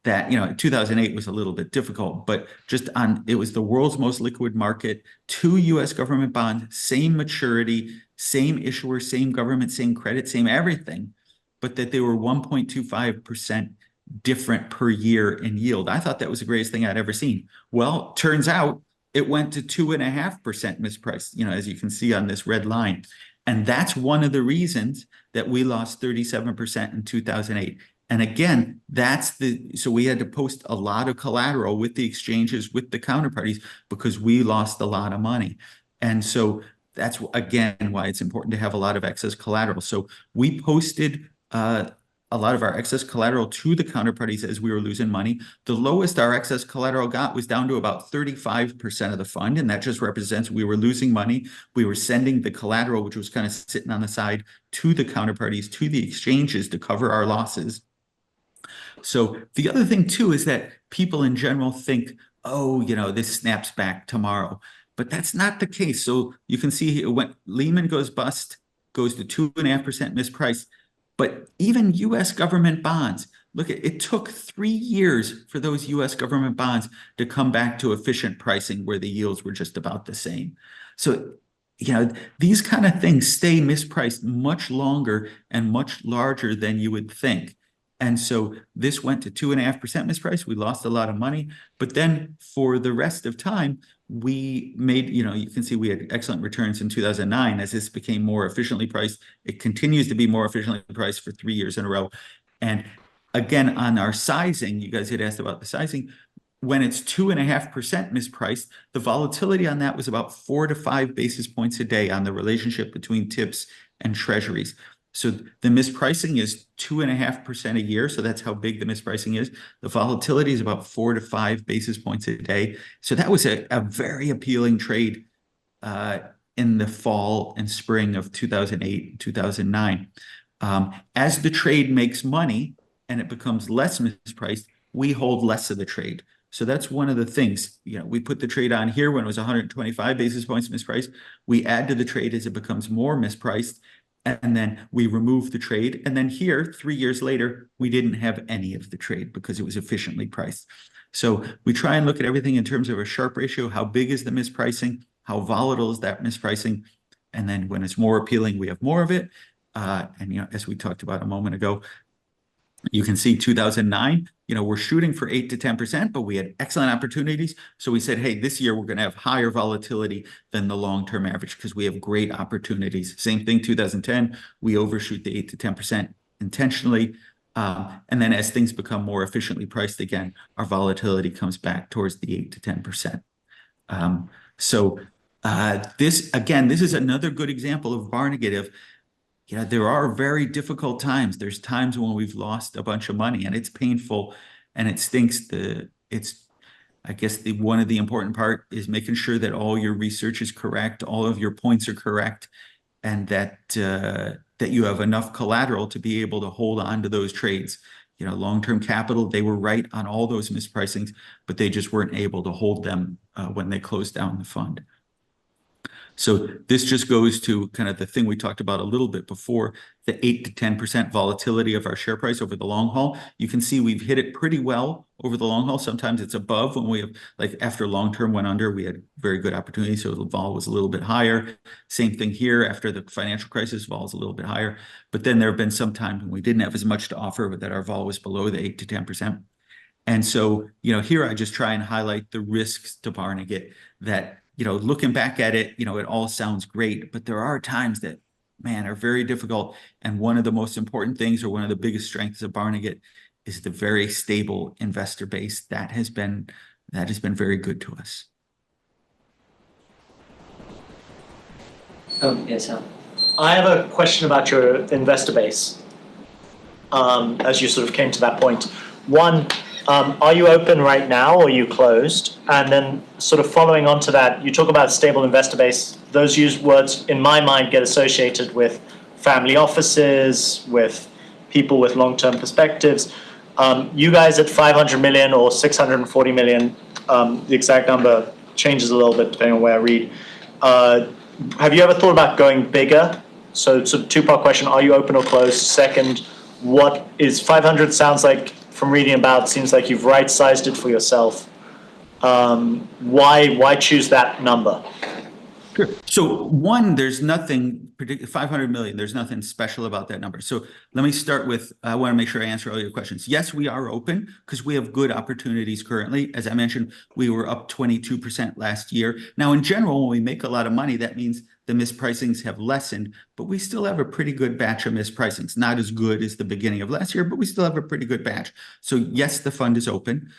that, 2008 was a little bit difficult, but it was the world's most liquid market. 2 U.S. government bonds, same maturity, same issuer, same government, same credit, same everything, but that they were 1.25% different per year in yield. I thought that was the greatest thing I'd ever seen. Well, turns out it went to 2.5% mispriced, as you can see on this red line. And that's one of the reasons that we lost 37% in 2008. And again, so we had to post a lot of collateral with the exchanges, with the counterparties, because we lost a lot of money. And so that's, again, why it's important to have a lot of excess collateral. So we posted a lot of our excess collateral to the counterparties as we were losing money. The lowest our excess collateral got was down to about 35% of the fund, and that just represents we were losing money. We were sending the collateral, which was kind of sitting on the side, to the counterparties, to the exchanges to cover our losses. So the other thing too is that people in general think, oh, this snaps back tomorrow, but that's not the case. So you can see when Lehman goes bust, goes to 2.5% mispriced. But even U.S. government bonds, look, it took 3 years for those U.S. government bonds to come back to efficient pricing where the yields were just about the same. So, these kind of things stay mispriced much longer and much larger than you would think. And so this went to 2.5% misprice. We lost a lot of money. But then for the rest of time, we made, you can see we had excellent returns in 2009 as this became more efficiently priced. It continues to be more efficiently priced for 3 years in a row. And again, on our sizing, you guys had asked about the sizing. When it's 2.5% mispriced, the volatility on that was about 4 to 5 basis points a day on the relationship between tips and treasuries. So the mispricing is 2.5% a year. So that's how big the mispricing is. The volatility is about 4 to 5 basis points a day. So that was a very appealing trade in the fall and spring of 2008, 2009. As the trade makes money and it becomes less mispriced, we hold less of the trade. So that's one of the things, we put the trade on here when it was 125 basis points mispriced. We add to the trade as it becomes more mispriced. and then we removed the trade. And then here, 3 years later, we didn't have any of the trade because it was efficiently priced. So we try and look at everything in terms of a Sharpe ratio. How big is the mispricing? How volatile is that mispricing? And then when it's more appealing, we have more of it. And as we talked about a moment ago, you can see 2009, we're shooting for 8 to 10%, but we had excellent opportunities. So we said, hey, this year we're going to have higher volatility than the long-term average because we have great opportunities. Same thing, 2010, we overshoot the 8 to 10% intentionally. And then as things become more efficiently priced again, our volatility comes back towards the 8 to 10%. This is another good example of Barnegat of, there are very difficult times. There's times when we've lost a bunch of money and it's painful and it stinks. One of the important part is making sure that all your research is correct, all of your points are correct, and that you have enough collateral to be able to hold on to those trades. Long-term capital, they were right on all those mispricings, but they just weren't able to hold them when they closed down the fund. So this just goes to kind of the thing we talked about a little bit before, the 8 to 10% volatility of our share price over the long haul. You can see we've hit it pretty well over the long haul. Sometimes it's above when we have, like after long-term went under, we had very good opportunities. So the vol was a little bit higher. Same thing here after the financial crisis, vol is a little bit higher. But then there have been some times when we didn't have as much to offer, but that our vol was below the 8 to 10%. And so, here I just try and highlight the risks to Barnegat that, looking back at it, it all sounds great, but there are times that, man, are very difficult. And one of the most important things, or one of the biggest strengths of Barnegat, is the very stable investor base that has been very good to us. Oh, yes, sir. I have a question about your investor base. As you sort of came to that point, one, are you open right now or are you closed? And then sort of following on to that, you talk about stable investor base. Those used words in my mind get associated with family offices, with people with long-term perspectives. You guys at 500 million or 640 million, the exact number changes a little bit depending on where I read. Have you ever thought about going bigger? So it's a two-part question. Are you open or closed? Second, what is 500 sounds like, from reading about, seems like you've right-sized it for yourself. Why choose that number? Sure. So one, there's nothing 500 million. There's nothing special about that number. So let me start with, I want to make sure I answer all your questions. Yes, we are open because we have good opportunities currently. As I mentioned, we were up 22% last year. Now, in general, when we make a lot of money, that means the mispricings have lessened, but we still have a pretty good batch of mispricings. Not as good as the beginning of last year, but we still have a pretty good batch. So yes, the fund is open.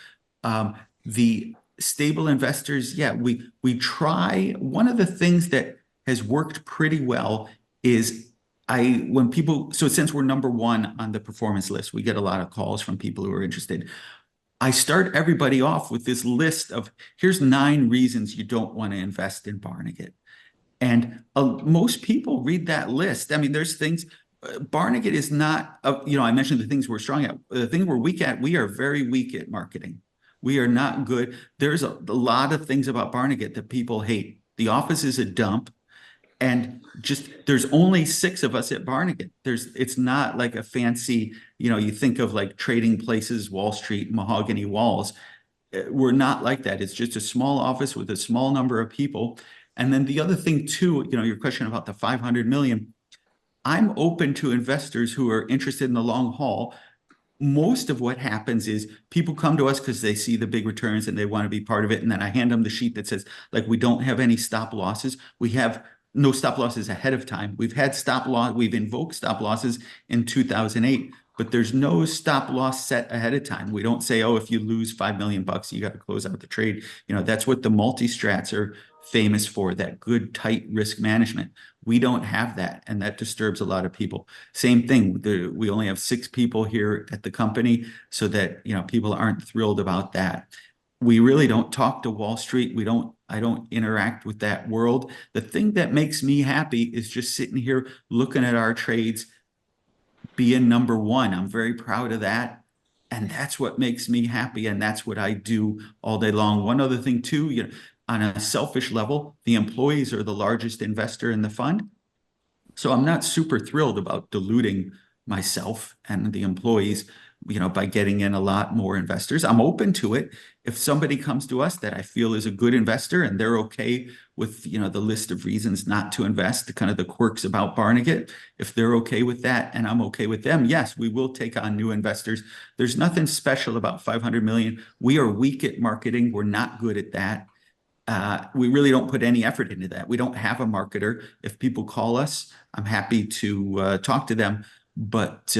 The stable investors, yeah, we try. One of the things that has worked pretty well is since we're number one on the performance list, we get a lot of calls from people who are interested. I start everybody off with this list of, here's 9 reasons you don't want to invest in Barnegat. And most people read that list. I mean, there's things, Barnegat is not, I mentioned the things we're strong at. The thing we're weak at, we are very weak at marketing. We are not good. There's a lot of things about Barnegat that people hate. The office is a dump. And there's only 6 of us at Barnegat. It's not like a fancy, you think of like trading places, Wall Street, mahogany walls. We're not like that. It's just a small office with a small number of people. And then the other thing too, your question about the 500 million, I'm open to investors who are interested in the long haul. Most of what happens is people come to us because they see the big returns and they want to be part of it. And then I hand them the sheet that says, like, we don't have any stop losses. We have no stop losses ahead of time. We've invoked stop losses in 2008, but there's no stop loss set ahead of time. We don't say, oh, if you lose $5 million, you got to close out the trade. That's what the multi-strats are famous for, that good, tight risk management. We don't have that, and that disturbs a lot of people. Same thing, we only have 6 people here at the company, so that people aren't thrilled about that. We really don't talk to Wall Street. I don't interact with that world. The thing that makes me happy is just sitting here looking at our trades, being number one. I'm very proud of that. And that's what makes me happy. And that's what I do all day long. One other thing too, on a selfish level, the employees are the largest investor in the fund. So I'm not super thrilled about diluting myself and the employees, by getting in a lot more investors. I'm open to it. If somebody comes to us that I feel is a good investor and they're okay with, the list of reasons not to invest, the kind of the quirks about Barnegat, if they're okay with that and I'm okay with them, yes, we will take on new investors. There's nothing special about 500 million. We are weak at marketing. We're not good at that. We really don't put any effort into that. We don't have a marketer. If people call us, I'm happy to talk to them, but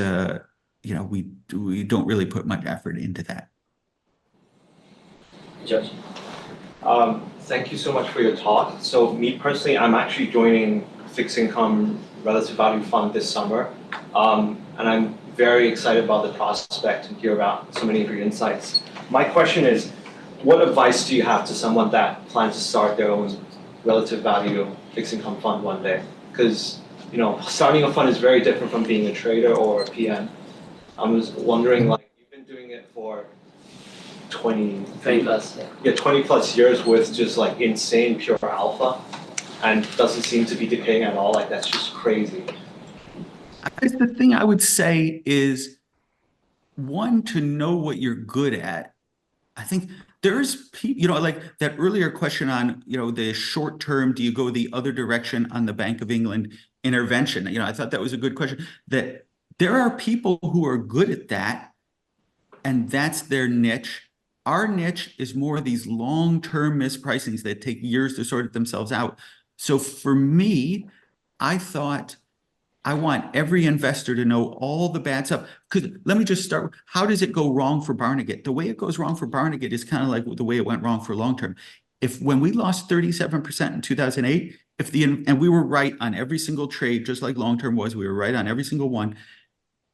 we don't really put much effort into that. Judge. Thank you so much for your talk. So me personally, I'm actually joining fixed income relative value fund this summer, and I'm very excited about the prospect and hear about so many of your insights. My question is, what advice do you have to someone that plans to start their own relative value fixed income fund one day? Because starting a fund is very different from being a trader or a PM. I was wondering, you've been doing it for 20 plus. Yeah, 20 plus years with just insane pure alpha, and doesn't seem to be decaying at all. That's just crazy. The thing I would say is, one, to know what you're good at. I think there's people, like that earlier question on, the short term, do you go the other direction on the Bank of England intervention? I thought that was a good question, that there are people who are good at that, and that's their niche. Our niche is more of these long-term mispricings that take years to sort themselves out. So for me, I thought I want every investor to know all the bad stuff. Because let me just start, how does it go wrong for Barnegat? The way it goes wrong for Barnegat is kind of like the way it went wrong for long-term. When we lost 37% in 2008, and we were right on every single trade, just like long-term was, we were right on every single one.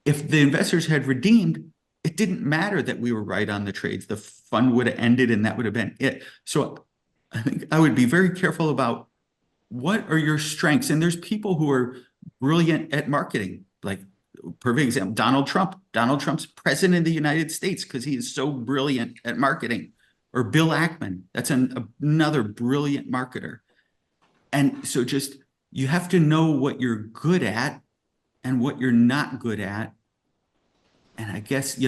If the investors had redeemed, it didn't matter that we were right on the trades. The fund would have ended and that would have been it. So I think I would be very careful about what are your strengths. And there's people who are brilliant at marketing, like perfect example, Donald Trump. Donald Trump's president of the United States because he is so brilliant at marketing. Or Bill Ackman, that's another brilliant marketer. And so you have to know what you're good at and what you're not good at. And I guess,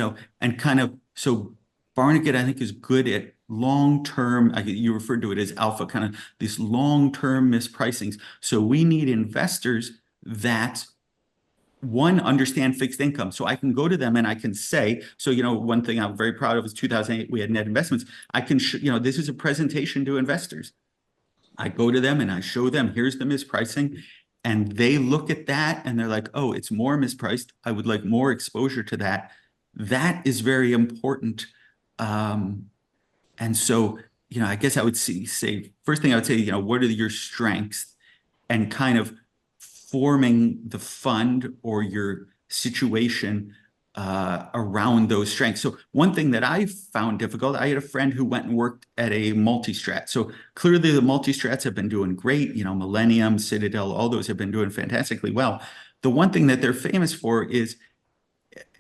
and kind of, so Barnegat, I think, is good at long-term, you referred to it as alpha, kind of these long-term mispricings. So we need investors that, one, understand fixed income. So I can go to them and I can say, so, one thing I'm very proud of is 2008, we had net investments. I can, this is a presentation to investors. I go to them and I show them, here's the mispricing. And they look at that and they're like, oh, it's more mispriced. I would like more exposure to that. That is very important. And so, I guess I would say, first thing I would say, what are your strengths, and kind of forming the fund or your situation around those strengths. So one thing that I found difficult, I had a friend who went and worked at a multi-strat. So clearly the multi-strats have been doing great, Millennium, Citadel, all those have been doing fantastically well. The one thing that they're famous for is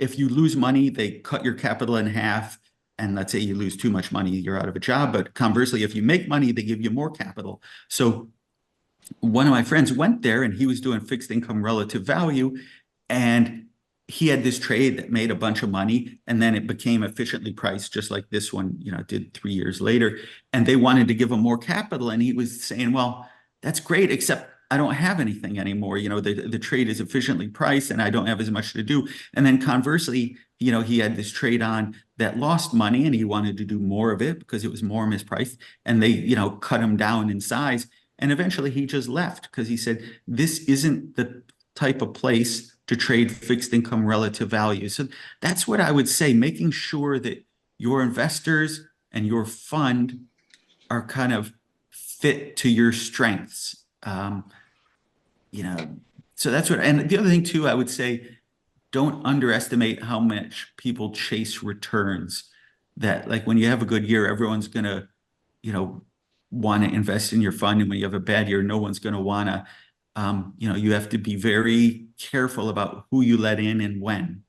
if you lose money, they cut your capital in half. And let's say you lose too much money, you're out of a job. But conversely, if you make money, they give you more capital. So one of my friends went there and he was doing fixed income relative value, and he had this trade that made a bunch of money, and then it became efficiently priced, just like this one, did 3 years later. And they wanted to give him more capital. And he was saying, well, that's great, except I don't have anything anymore. The trade is efficiently priced and I don't have as much to do. And then conversely, he had this trade on that lost money and he wanted to do more of it because it was more mispriced. And they, cut him down in size. And eventually he just left because he said, this isn't the type of place to trade fixed income relative value. So that's what I would say, making sure that your investors and your fund are kind of fit to your strengths. So that's what, and the other thing too, I would say, don't underestimate how much people chase returns. That when you have a good year, everyone's going to, want to invest in your fund. And when you have a bad year, no one's going to want to. You have to be very careful about who you let in and when.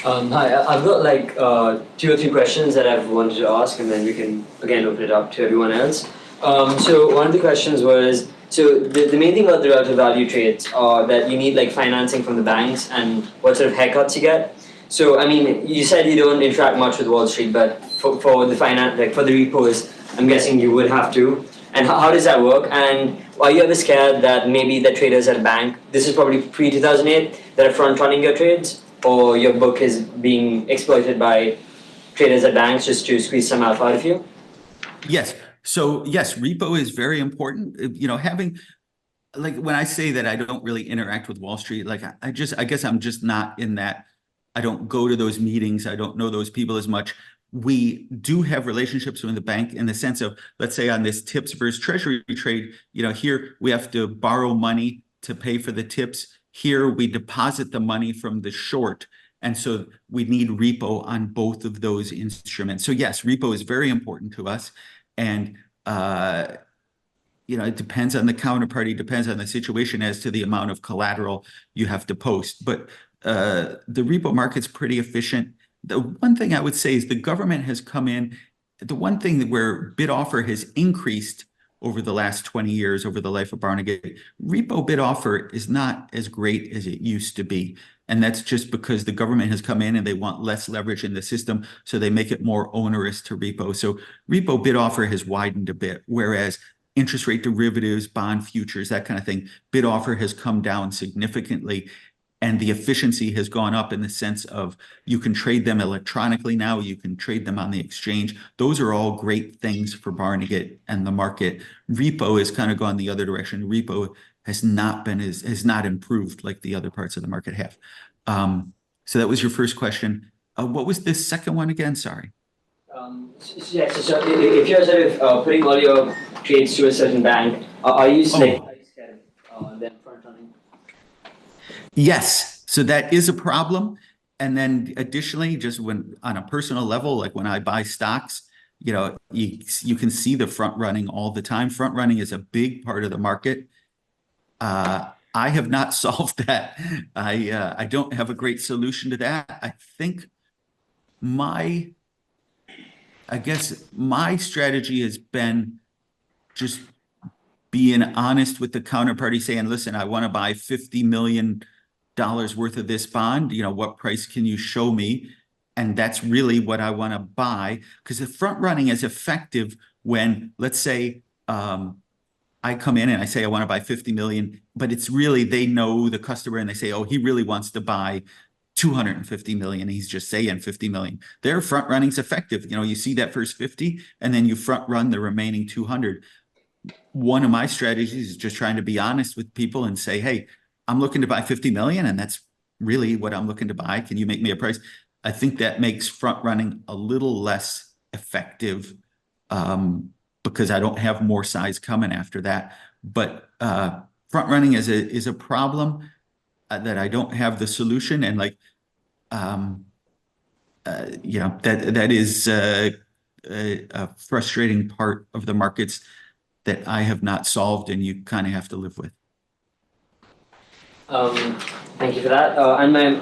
Hi, I've got 2 or 3 questions that I've wanted to ask, and then we can again open it up to everyone else. So one of the questions was, so the main thing about the relative value trades are that you need like financing from the banks and what sort of haircuts you get. So I mean, you said you don't interact much with Wall Street, but for the finance, like for the repos, I'm guessing you would have to. And how does that work? And are you ever scared that maybe the traders at a bank, this is probably pre-2008, that are front-running your trades, or your book is being exploited by traders at banks just to squeeze some alpha out of you? Yes. So yes, repo is very important. You know, having, like, when I say that I don't really interact with Wall Street, like I guess I'm just not in that. I don't go to those meetings. I don't know those people as much. We do have relationships with the bank in the sense of, let's say on this tips versus Treasury trade, you know, here we have to borrow money to pay for the tips. Here we deposit the money from the short. And so we need repo on both of those instruments. So yes, repo is very important to us. And, you know, it depends on the counterparty, depends on the situation as to the amount of collateral you have to post. But the repo market's pretty efficient. The one thing I would say is the government has come in. The one thing that where bid offer has increased over the last 20 years, over the life of Barnegat, repo bid offer is not as great as it used to be. And that's just because the government has come in and they want less leverage in the system, so they make it more onerous to repo. So repo bid offer has widened a bit, whereas interest rate derivatives, bond futures, that kind of thing, bid offer has come down significantly. And the efficiency has gone up in the sense of you can trade them electronically now, you can trade them on the exchange. Those are all great things for Barnegat and the market. Repo has kind of gone the other direction. Repo has not improved like the other parts of the market have. So that was your first question. What was the second one again? Sorry. Yes, so if you're sort of putting all your trades to a certain bank, are you scared of them front running? Yes, so that is a problem. And then additionally, just when on a personal level, like when I buy stocks, you know, you can see the front running all the time. Front running is a big part of the market. I have not solved that. I don't have a great solution to that. I think I guess my strategy has been just being honest with the counterparty, saying, listen, I want to buy $50 million worth of this bond. You know, what price can you show me? And that's really what I want to buy, because the front running is effective when, let's say, I come in and I say I want to buy 50 million, but it's really, they know the customer and they say, oh, he really wants to buy 250 million. He's just saying 50 million. Their front running's effective. You know, you see that first 50 and then you front run the remaining 200. One of my strategies is just trying to be honest with people and say, hey, I'm looking to buy 50 million and that's really what I'm looking to buy. Can you make me a price? I think that makes front running a little less effective, because I don't have more size coming after that. But front running is a problem that I don't have the solution. And like, you know, that is a frustrating part of the markets that I have not solved, and you kind of have to live with. Thank you for that. And my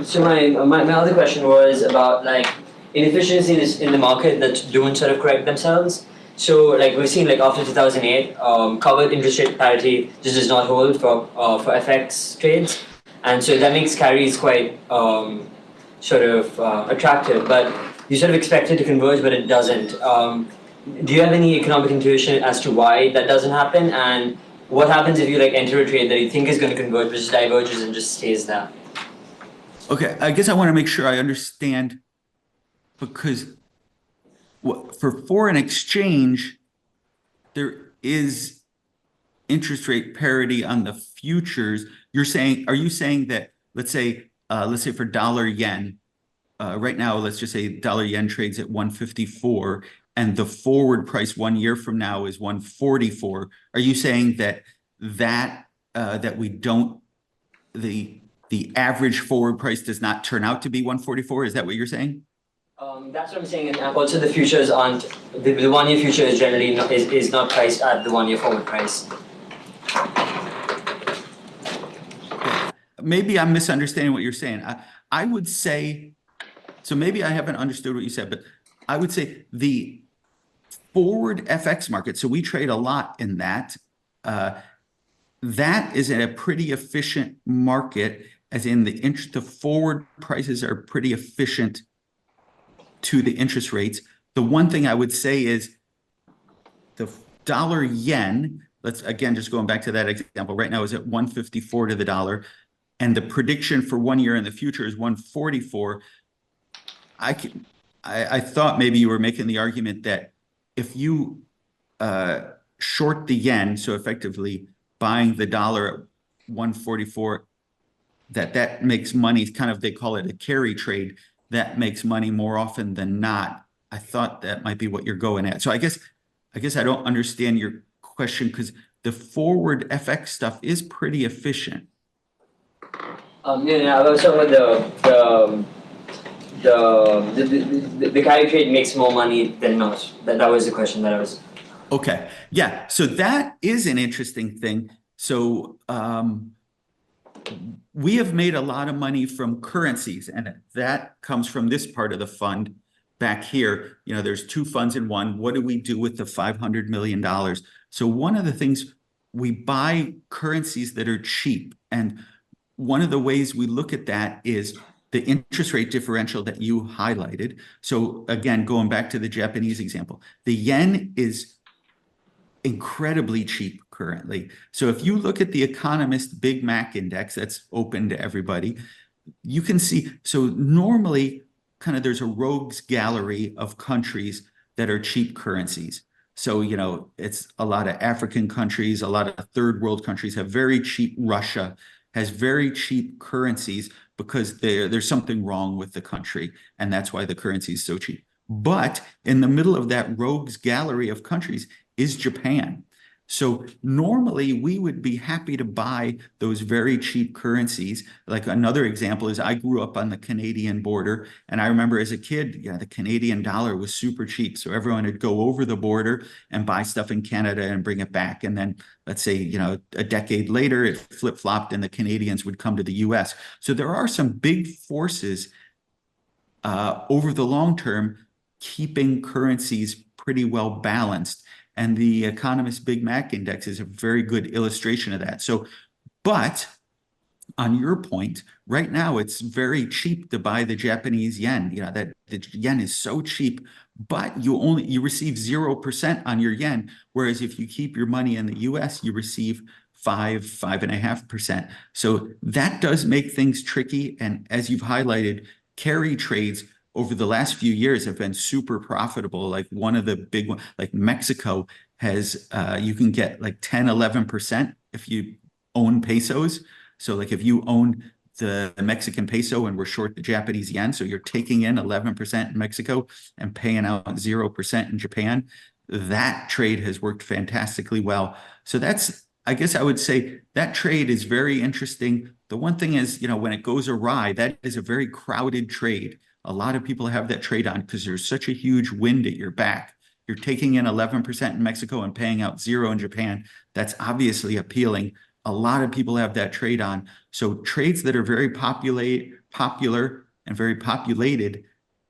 other question was about like inefficiencies in the market that don't sort of correct themselves. So like we've seen like after 2008, covered interest rate parity just does not hold for FX trades, and so that makes carries quite sort of attractive. But you sort of expect it to converge, but it doesn't. Do you have any economic intuition as to why that doesn't happen? And what happens if you like enter a trade that you think is going to converge, but just diverges and just stays there? Okay, I guess I want to make sure I understand, because for foreign exchange, there is interest rate parity on the futures. Are you saying that, let's say for dollar yen, right now, let's just say dollar yen trades at 154 and the forward price 1 year from now is 144. Are you saying that we don't, the average forward price does not turn out to be 144? Is that what you're saying? That's what I'm saying. And also the futures aren't, the 1 year future is generally is not priced at the 1 year forward price. Maybe I'm misunderstanding what you're saying. I would say, so maybe I haven't understood what you said, but I would say the forward FX market, so we trade a lot in that. That is a pretty efficient market, as in the forward prices are pretty efficient to the interest rates. The one thing I would say is the dollar yen, let's again, just going back to that example, right now is at 154 to the dollar, and the prediction for 1 year in the future is 144. I thought maybe you were making the argument that if you short the yen, so effectively buying the dollar at 144, that makes money, kind of, they call it a carry trade, that makes money more often than not. I thought that might be what you're going at. So I guess I don't understand your question, because the forward FX stuff is pretty efficient. I was talking about the carry trade makes more money than not. That was the question that I was. Okay, yeah. So that is an interesting thing. So we have made a lot of money from currencies, and that comes from this part of the fund back here. There's two funds in one. What do we do with the $500 million? So one of the things, we buy currencies that are cheap. And one of the ways we look at that is the interest rate differential that you highlighted. So again, going back to the Japanese example, the yen is incredibly cheap currently. So if you look at the Economist Big Mac Index, that's open to everybody, you can see, so normally kind of there's a rogues gallery of countries that are cheap currencies. So, it's a lot of African countries, a lot of third world countries have very cheap. Russia has very cheap currencies because there's something wrong with the country, and that's why the currency is so cheap. But in the middle of that rogues gallery of countries is Japan. So normally we would be happy to buy those very cheap currencies. Like another example is, I grew up on the Canadian border, and I remember as a kid, the Canadian dollar was super cheap. So everyone would go over the border and buy stuff in Canada and bring it back. And then let's say, a decade later, it flip-flopped and the Canadians would come to the US. So there are some big forces over the long term keeping currencies pretty well balanced. And the Economist Big Mac Index is a very good illustration of that. So, but on your point, right now it's very cheap to buy the Japanese yen. That the yen is so cheap, but you receive 0% on your yen. Whereas if you keep your money in the US, you receive 5.5%. So that does make things tricky. And as you've highlighted, carry trades over the last few years have been super profitable. Like one of the big ones, like Mexico has, you can get like 10, 11% if you own pesos. So like if you own the Mexican peso and we're short the Japanese yen, so you're taking in 11% in Mexico and paying out 0% in Japan, that trade has worked fantastically well. So that's, I guess I would say that trade is very interesting. The one thing is, when it goes awry, that is a very crowded trade. A lot of people have that trade on because there's such a huge wind at your back. You're taking in 11% in Mexico and paying out 0 in Japan. That's obviously appealing. A lot of people have that trade on. So trades that are very popular and very populated,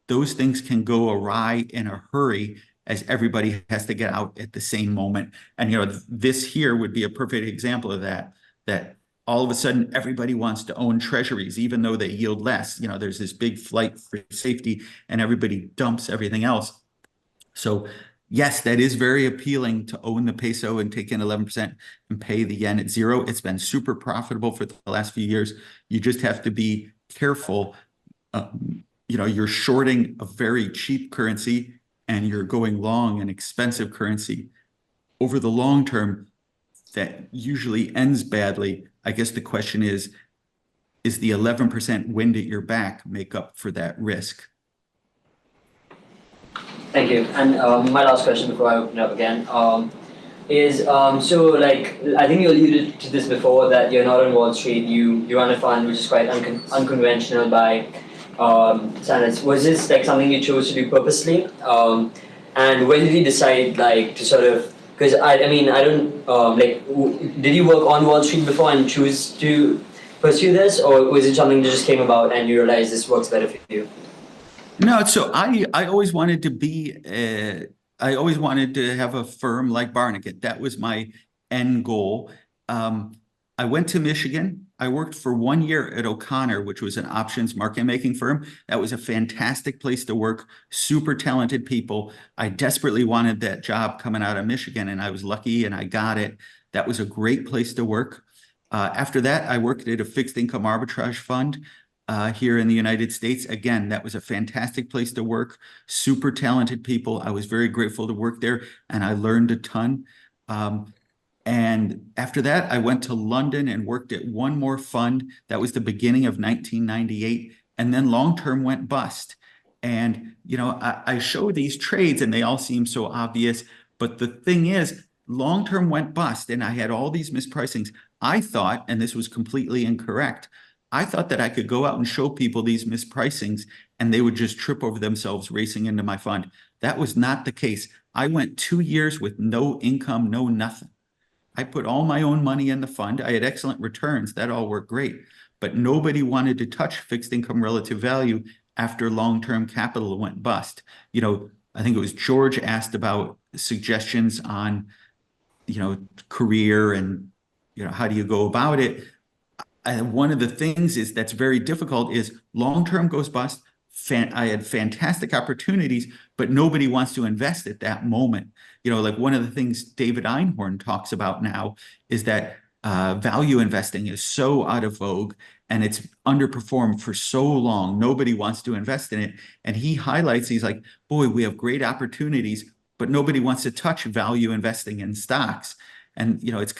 those things can go awry in a hurry as everybody has to get out at the same moment. And this here would be a perfect example of that all of a sudden everybody wants to own treasuries, even though they yield less. There's this big flight for safety and everybody dumps everything else. So yes, that is very appealing to own the peso and take in 11% and pay the yen at 0. It's been super profitable for the last few years. You just have to be careful. You're shorting a very cheap currency and you're going long an expensive currency. Over the long term, that usually ends badly. I guess the question is the 11% wind at your back make up for that risk? Thank you. And my last question before I open it up again is, so like, I think you alluded to this before, that you're not on Wall Street, you run a fund which is quite unconventional by standards. Was this like something you chose to do purposely? And when did you decide like to sort of, because I don't, did you work on Wall Street before and choose to pursue this, or was it something that just came about and you realized this works better for you? No, so I always wanted to be I always wanted to have a firm like Barnegat. That was my end goal. I went to Michigan. I worked for 1 year at O'Connor, which was an options market making firm. That was a fantastic place to work, super talented people. I desperately wanted that job coming out of Michigan, and I was lucky and I got it. That was a great place to work. After that, I worked at a fixed income arbitrage fund here in the United States. Again, that was a fantastic place to work, super talented people. I was very grateful to work there, and I learned a ton. And after that, I went to London and worked at one more fund. That was the beginning of 1998. And then long-term went bust. And, you know, I show these trades and they all seem so obvious. But the thing is, long-term went bust and I had all these mispricings. I thought, and this was completely incorrect, I thought that I could go out and show people these mispricings and they would just trip over themselves racing into my fund. That was not the case. I went 2 years with no income, no nothing. I put all my own money in the fund. I had excellent returns. That all worked great. But nobody wanted to touch fixed income relative value after long-term capital went bust. You know, I think it was George asked about suggestions on, you know, career and, you know, how do you go about it? One of the things is that's very difficult is long-term goes bust. I had fantastic opportunities, but nobody wants to invest at that moment. You know, like one of the things David Einhorn talks about now is that value investing is so out of vogue and it's underperformed for so long. Nobody wants to invest in it. And he highlights, he's like, boy, we have great opportunities, but nobody wants to touch value investing in stocks. And, you know, it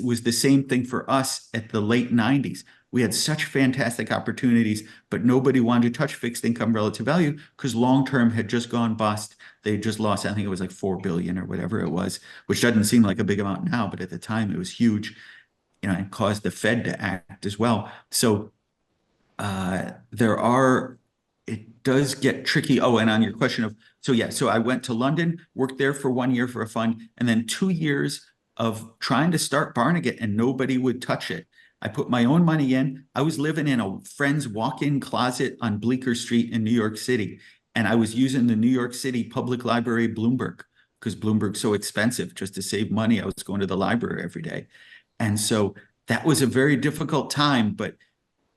was the same thing for us at the late 90s. We had such fantastic opportunities, but nobody wanted to touch fixed income relative value because long-term had just gone bust. They just lost, I think it was like 4 billion or whatever it was, which doesn't seem like a big amount now, but at the time it was huge, you know, and caused the Fed to act as well. So it does get tricky. Oh, and on your question of, so I went to London, worked there for 1 year for a fund, and then 2 years of trying to start Barnegat and nobody would touch it. I put my own money in. I was living in a friend's walk-in closet on Bleecker Street in New York City. And I was using the New York City Public Library Bloomberg because Bloomberg's so expensive. Just to save money, I was going to the library every day. And so that was a very difficult time, but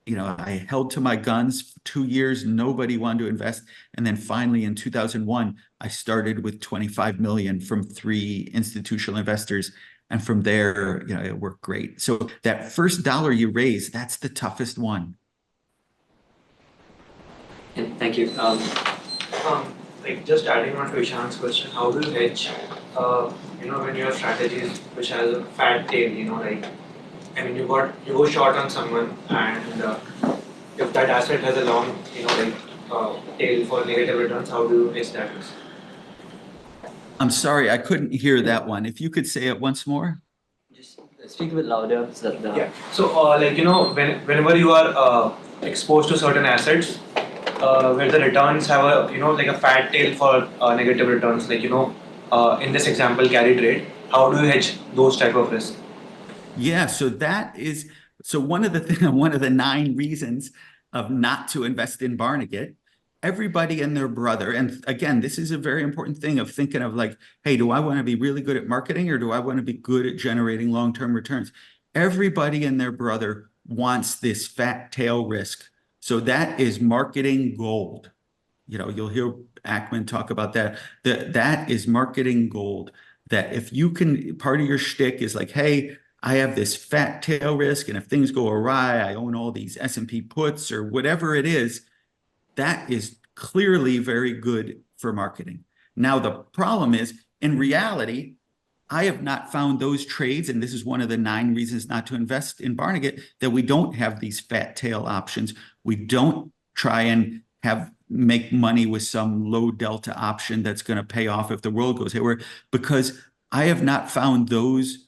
you know, I held to my guns for 2 years. Nobody wanted to invest. And then finally in 2001, I started with 25 million from 3 institutional investors. And from there, you know, it worked great. So that first dollar you raise, that's the toughest one. Yeah, thank you. Like just adding on to Ishan's question, how do you hedge, when you have strategies which has a fat tail, you go short on someone and if that asset has a long, tail for negative returns, how do you hedge that risk? I'm sorry, I couldn't hear that one. If you could say it once more. Just speak a bit louder so that Yeah. So, whenever you are exposed to certain assets, where the returns have a fat tail for negative returns, in this example, carry trade, how do you hedge those type of risks? Yeah, so one of the 9 reasons of not to invest in Barnegat, everybody and their brother, and again, this is a very important thing of thinking of like, hey, do I want to be really good at marketing or do I want to be good at generating long-term returns? Everybody and their brother wants this fat tail risk. So that is marketing gold. You know, you'll hear Ackman talk about that. That is marketing gold. That if you can, part of your shtick is like, hey, I have this fat tail risk, and if things go awry, I own all these S&P puts or whatever it is. That is clearly very good for marketing. Now, the problem is, in reality, I have not found those trades, and this is one of the 9 reasons not to invest in Barnegat, that we don't have these fat tail options. We don't try and make money with some low delta option that's going to pay off if the world goes haywire, because I have not found those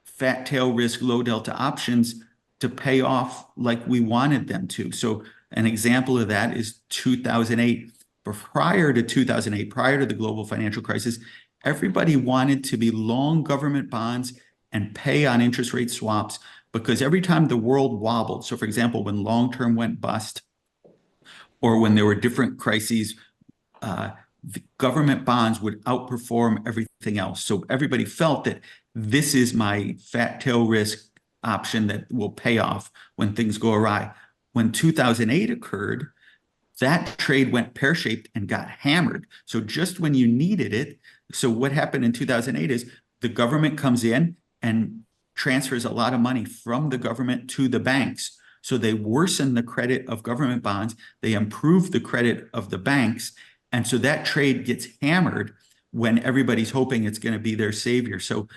fat tail risk, low delta options to pay off like we wanted them to. So an example of that is 2008. But prior to 2008, prior to the global financial crisis, everybody wanted to be long government bonds and pay on interest rate swaps because every time the world wobbled, so for example, when long-term went bust or when there were different crises, the government bonds would outperform everything else. So everybody felt that this is my fat tail risk option that will pay off when things go awry. When 2008 occurred, that trade went pear-shaped and got hammered. So just when you needed it, so what happened in 2008 is the government comes in and transfers a lot of money from the government to the banks. So they worsen the credit of government bonds, they improve the credit of the banks, and so that trade gets hammered when everybody's hoping it's going to be their savior. So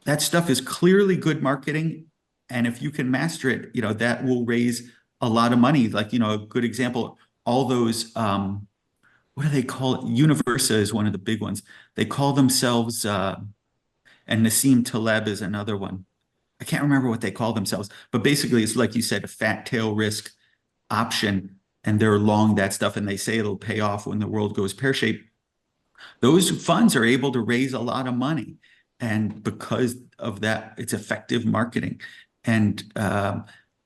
that stuff is clearly good marketing, and if you can master it, that will raise a lot of money. Like, a good example, all those, what do they call it? Universa is one of the big ones. They call themselves, and Nassim Taleb is another one. I can't remember what they call themselves, but basically it's like you said, a fat tail risk option, and they're long that stuff, and they say it'll pay off when the world goes pear-shaped. Those funds are able to raise a lot of money, and because of that, it's effective marketing. And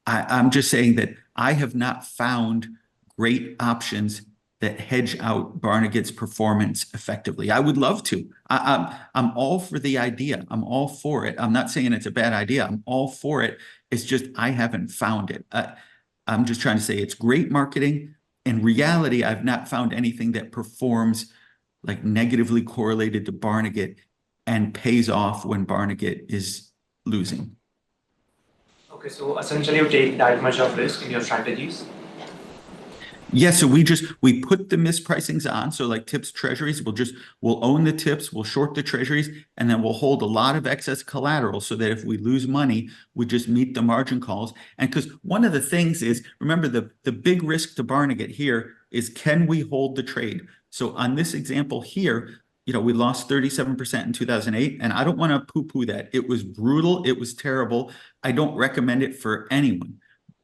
I'm just saying that I have not found great options that hedge out Barnegat's performance effectively. I would love to. I'm all for the idea. I'm all for it. I'm not saying it's a bad idea. I'm all for it. It's just I haven't found it. I'm just trying to say it's great marketing. In reality, I've not found anything that performs like negatively correlated to Barnegat and pays off when Barnegat is losing. Okay, so essentially you take that much of risk in your strategies? Yeah, so we put the mispricings on. So like TIPS treasuries, we'll own the TIPS, we'll short the treasuries, and then we'll hold a lot of excess collateral so that if we lose money, we just meet the margin calls. And because one of the things is, remember the big risk to Barnegat here is, can we hold the trade? So on this example here, we lost 37% in 2008, and I don't want to poo-poo that. It was brutal. It was terrible. I don't recommend it for anyone.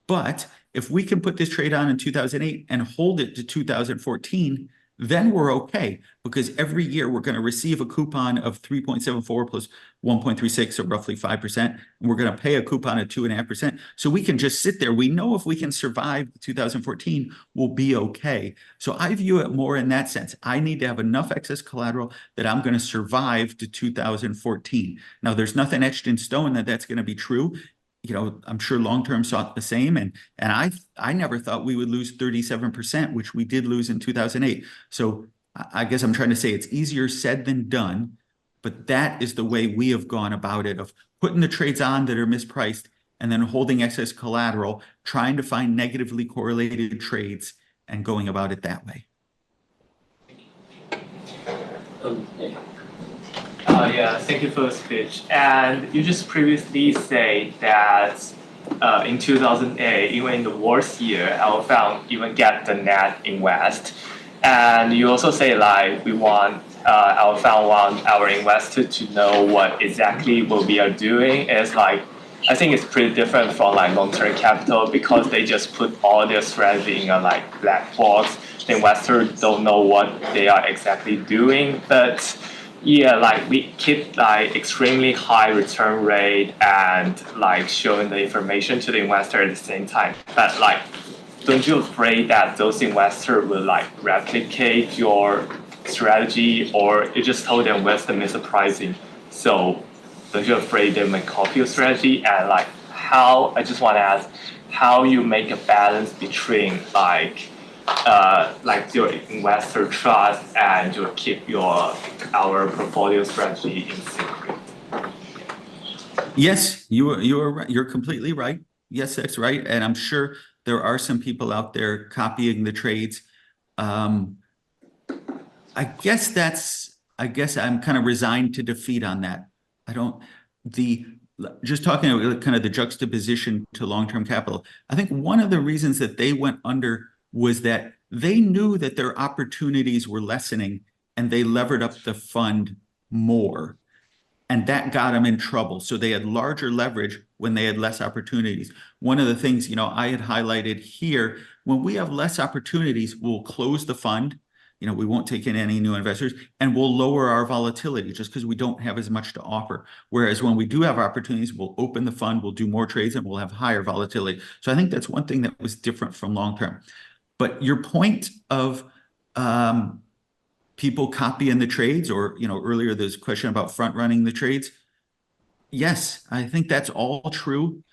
But if we can put this trade on in 2008 and hold it to 2014, then we're okay, because every year we're going to receive a coupon of 3.74 plus 1.36, so roughly 5%, and we're going to pay a coupon of 2.5%. So we can just sit there. We know if we can survive 2014, we'll be okay. So I view it more in that sense. I need to have enough excess collateral that I'm going to survive to 2014. Now, there's nothing etched in stone that that's going to be true. I'm sure long-term saw the same. And I never thought we would lose 37%, which we did lose in 2008. So I guess I'm trying to say it's easier said than done, but that is the way we have gone about it, of putting the trades on that are mispriced and then holding excess collateral, trying to find negatively correlated trades and going about it that way. Yeah, thank you for the speech. And you just previously say that in 2008, even in the worst year, our fund even get the net invest. And you also say like we want our fund want our investor to know what exactly what we are doing. It's like, I think it's pretty different from like long-term capital, because they just put all their strategy in a like black box. The investors don't know what they are exactly doing, but yeah, like we keep like extremely high return rate and like showing the information to the investor at the same time. But like, don't you afraid that those investors will like replicate your strategy, or you just told them what's the mispricing? So don't you afraid they may copy your strategy? And like how, I just want to ask how you make a balance between like your investor trust and you keep our portfolio strategy in secret. Yes, you are right. You're completely right. Yes, that's right. And I'm sure there are some people out there copying the trades. I guess I'm kind of resigned to defeat on that. Just talking about kind of the juxtaposition to long-term capital, I think one of the reasons that they went under was that they knew that their opportunities were lessening and they levered up the fund more. And that got them in trouble. So they had larger leverage when they had less opportunities. One of the things, I had highlighted here, when we have less opportunities, we'll close the fund. We won't take in any new investors, and we'll lower our volatility just because we don't have as much to offer. Whereas when we do have opportunities, we'll open the fund, we'll do more trades, and we'll have higher volatility. So I think that's one thing that was different from long-term. But your point of people copying the trades, or, earlier there's a question about front running the trades. Yes, I think that's all true.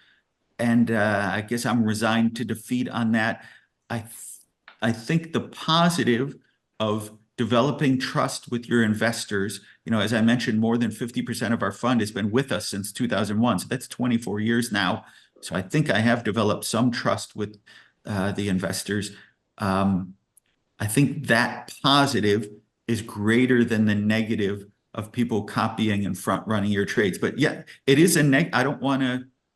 And I guess I'm resigned to defeat on that. I think the positive of developing trust with your investors, as I mentioned, more than 50% of our fund has been with us since 2001. So that's 24 years now. So I think I have developed some trust with the investors. I think that positive is greater than the negative of people copying and front running your trades. But yeah, it is I don't want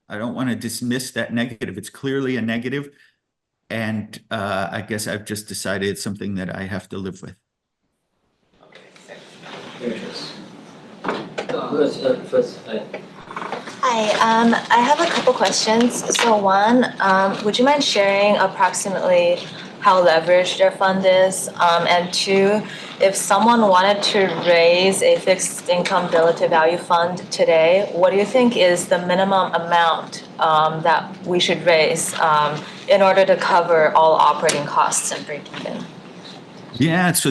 to dismiss that negative. It's clearly a negative. And I guess I've just decided it's something that I have to live with. Hi, I have a couple questions. So one, would you mind sharing approximately how leveraged your fund is? And two, if someone wanted to raise a fixed income relative value fund today, what do you think is the minimum amount that we should raise in order to cover all operating costs and break even? Yeah, so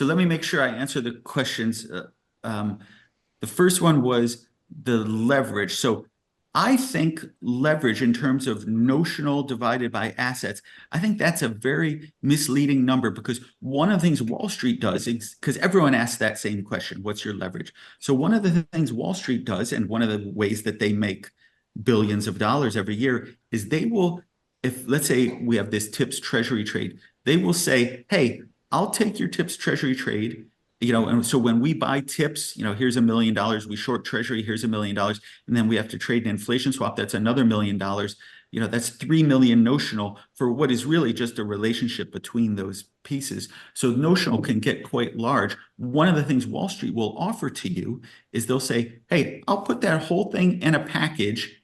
let me make sure I answer the questions. The first one was the leverage. So I think leverage in terms of notional divided by assets, I think that's a very misleading number, because one of the things Wall Street does is, because everyone asks that same question, what's your leverage? So one of the things Wall Street does, and one of the ways that they make billions of dollars every year, is they will, if let's say we have this TIPS Treasury trade, they will say, hey, I'll take your TIPS Treasury trade. And so when we buy TIPS, here's $1 million, we short Treasury, here's $1 million, and then we have to trade an inflation swap, that's another $1 million. That's 3 million notional for what is really just a relationship between those pieces. So notional can get quite large. One of the things Wall Street will offer to you is they'll say, hey, I'll put that whole thing in a package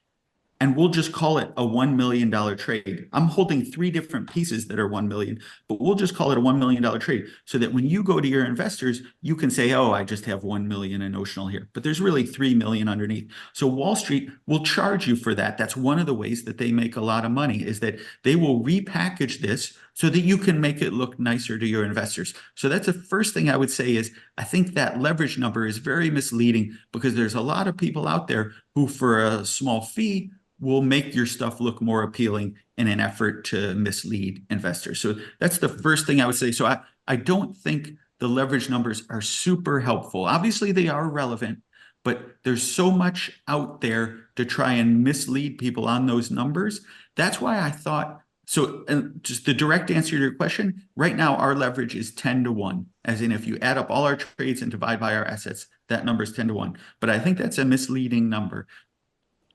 and we'll just call it a $1 million trade. I'm holding 3 different pieces that are $1 million, but we'll just call it a $1 million trade, so that when you go to your investors, you can say, oh, I just have 1 million in notional here, but there's really 3 million underneath. So Wall Street will charge you for that. That's one of the ways that they make a lot of money, is that they will repackage this so that you can make it look nicer to your investors. So that's the first thing I would say is, I think that leverage number is very misleading, because there's a lot of people out there who, for a small fee, will make your stuff look more appealing in an effort to mislead investors. So that's the first thing I would say. So I don't think the leverage numbers are super helpful. Obviously, they are relevant, but there's so much out there to try and mislead people on those numbers. That's why I thought, so and just the direct answer to your question, right now our leverage is 10 to 1, as in if you add up all our trades and divide by our assets, that number is 10 to 1. But I think that's a misleading number.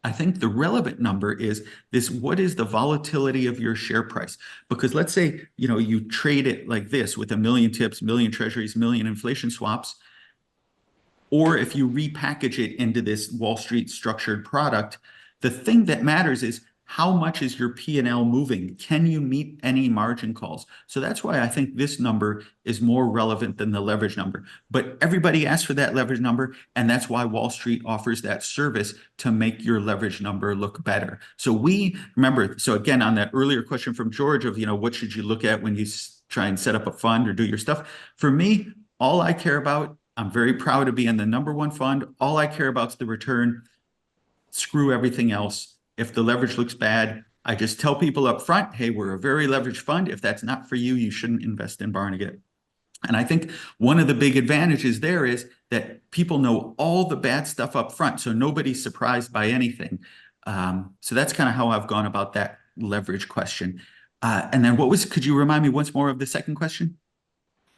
I think the relevant number is this: what is the volatility of your share price? Because let's say, you trade it like this with 1 million TIPS, 1 million treasuries, 1 million inflation swaps, or if you repackage it into this Wall Street structured product, the thing that matters is, how much is your P&L moving? Can you meet any margin calls? So that's why I think this number is more relevant than the leverage number. But everybody asks for that leverage number, and that's why Wall Street offers that service to make your leverage number look better. So remember, so again, on that earlier question from George of, what should you look at when you try and set up a fund or do your stuff? For me, all I care about, I'm very proud to be in the #1 fund. All I care about is the return. Screw everything else. If the leverage looks bad, I just tell people up front, hey, we're a very leveraged fund. If that's not for you, you shouldn't invest in Barnegat. And I think one of the big advantages there is that people know all the bad stuff up front, so nobody's surprised by anything. So that's kind of how I've gone about that leverage question. And then could you remind me once more of the second question?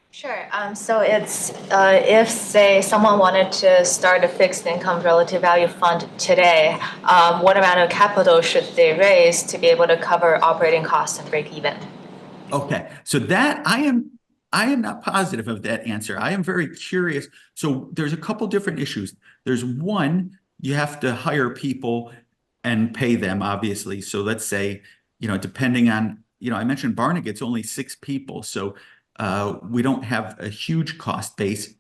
Sure. So it's if, say, someone wanted to start a fixed income relative value fund today, what amount of capital should they raise to be able to cover operating costs and break even? Okay, so that I am not positive of that answer. I am very curious. So there's a couple different issues. There's one, you have to hire people and pay them, obviously. So let's say, depending on, I mentioned Barnegat's only 6 people. So we don't have a huge cost base,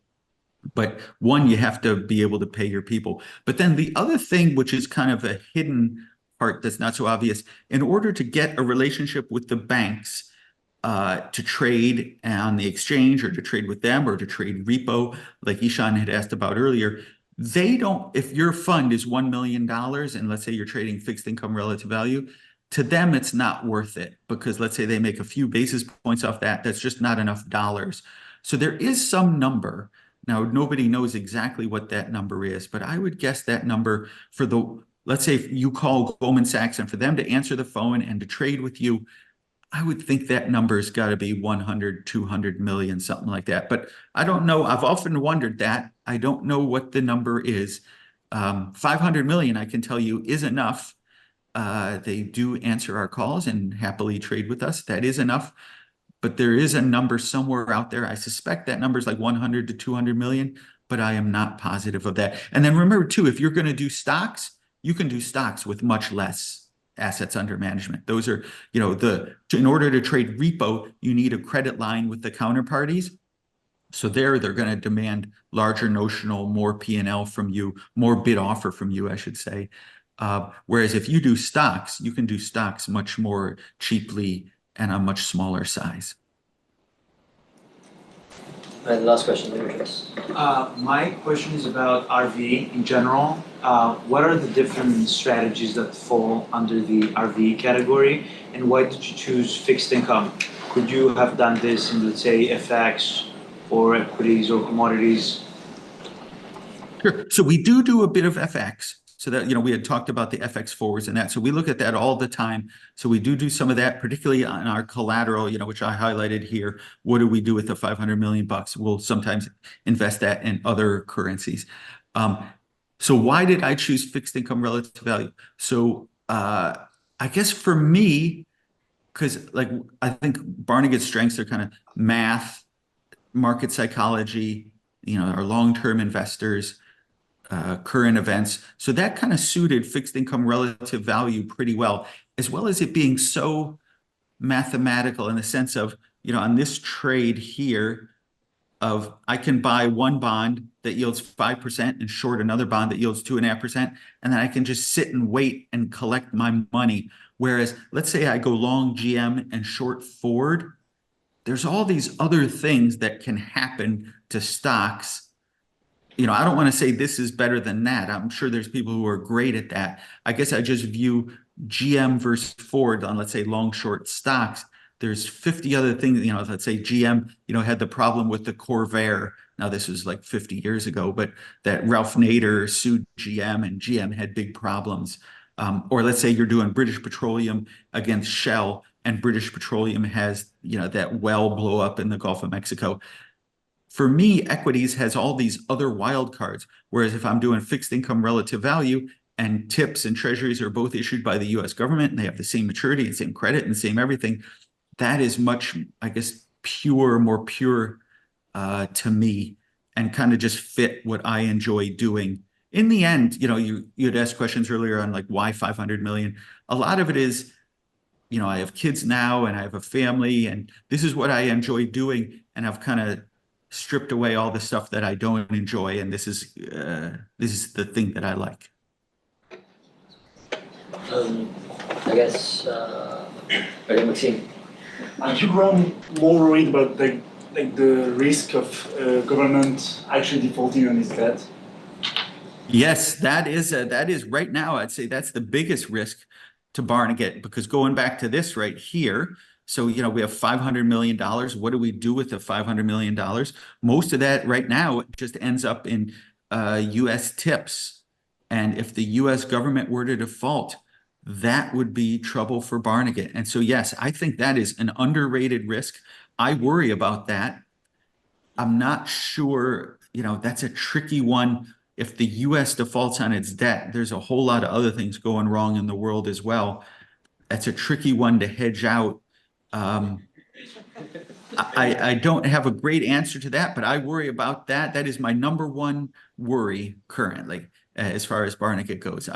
but one, you have to be able to pay your people. But then the other thing, which is kind of a hidden part that's not so obvious, in order to get a relationship with the banks, to trade on the exchange or to trade with them or to trade repo, like Ishan had asked about earlier. They don't, if your fund is $1 million and let's say you're trading fixed income relative value, to them, it's not worth it because let's say they make a few basis points off that, that's just not enough dollars. So there is some number. Now, nobody knows exactly what that number is, but I would guess that number for the, let's say if you call Goldman Sachs and for them to answer the phone and to trade with you, I would think that number's got to be 100, 200 million, something like that. But I don't know. I've often wondered that. I don't know what the number is. 500 million, I can tell you, is enough. They do answer our calls and happily trade with us. That is enough. But there is a number somewhere out there. I suspect that number is like 100 to 200 million, but I am not positive of that. And then remember, too, if you're going to do stocks, you can do stocks with much less assets under management. Those are, you know, in order to trade repo, you need a credit line with the counterparties. So they're going to demand larger notional, more P&L from you, more bid offer from you, I should say. Whereas if you do stocks, you can do stocks much more cheaply and a much smaller size. All right, the last question, Arbitrage. My question is about RV in general. What are the different strategies that fall under the RV category, and why did you choose fixed income? Could you have done this in, let's say, FX or equities or commodities? Sure. So we do a bit of FX. So that, you know, we had talked about the FX forwards and that. So we look at that all the time. So we do some of that, particularly on our collateral, you know, which I highlighted here. What do we do with the 500 million bucks? We'll sometimes invest that in other currencies. So why did I choose fixed income relative value? So I guess for me, because like I think Barnegat's strengths are kind of math, market psychology, you know, our long-term investors, current events. So that kind of suited fixed income relative value pretty well as it being so mathematical in the sense of, you know, on this trade here of I can buy one bond that yields 5% and short another bond that yields 2.5%, and then I can just sit and wait and collect my money. Whereas let's say I go long GM and short Ford, there's all these other things that can happen to stocks. You know, I don't want to say this is better than that. I'm sure there's people who are great at that. I guess I just view GM versus Ford on, let's say, long short stocks. There's 50 other things, you know, let's say GM, you know, had the problem with the Corvair. Now, this was like 50 years ago, but that Ralph Nader sued GM and GM had big problems. Or let's say you're doing British Petroleum against Shell and British Petroleum has, you know, that well blow up in the Gulf of Mexico. For me, equities has all these other wild cards. Whereas if I'm doing fixed income relative value and TIPS and treasuries are both issued by the US government and they have the same maturity and same credit and same everything, that is much, I guess, more pure to me and kind of just fit what I enjoy doing. In the end, you know, you had asked questions earlier on like why 500 million. A lot of it is, you know, I have kids now and I have a family and this is what I enjoy doing. And I've kind of stripped away all the stuff that I don't enjoy, and this is the thing that I like. I guess, okay, Maxime. Aren't you more worried about the risk of government actually defaulting on its debt? Yes, that is right now. I'd say that's the biggest risk to Barnegat because going back to this right here. So, you know, we have $500 million. What do we do with the $500 million? Most of that right now just ends up in U.S. TIPS. And if the U.S. government were to default, that would be trouble for Barnegat. And so, yes, I think that is an underrated risk. I worry about that. I'm not sure, you know, that's a tricky one. If the U.S. defaults on its debt, there's a whole lot of other things going wrong in the world as well. That's a tricky one to hedge out. I don't have a great answer to that, but I worry about that. That is my number one worry currently, as far as Barnegat goes.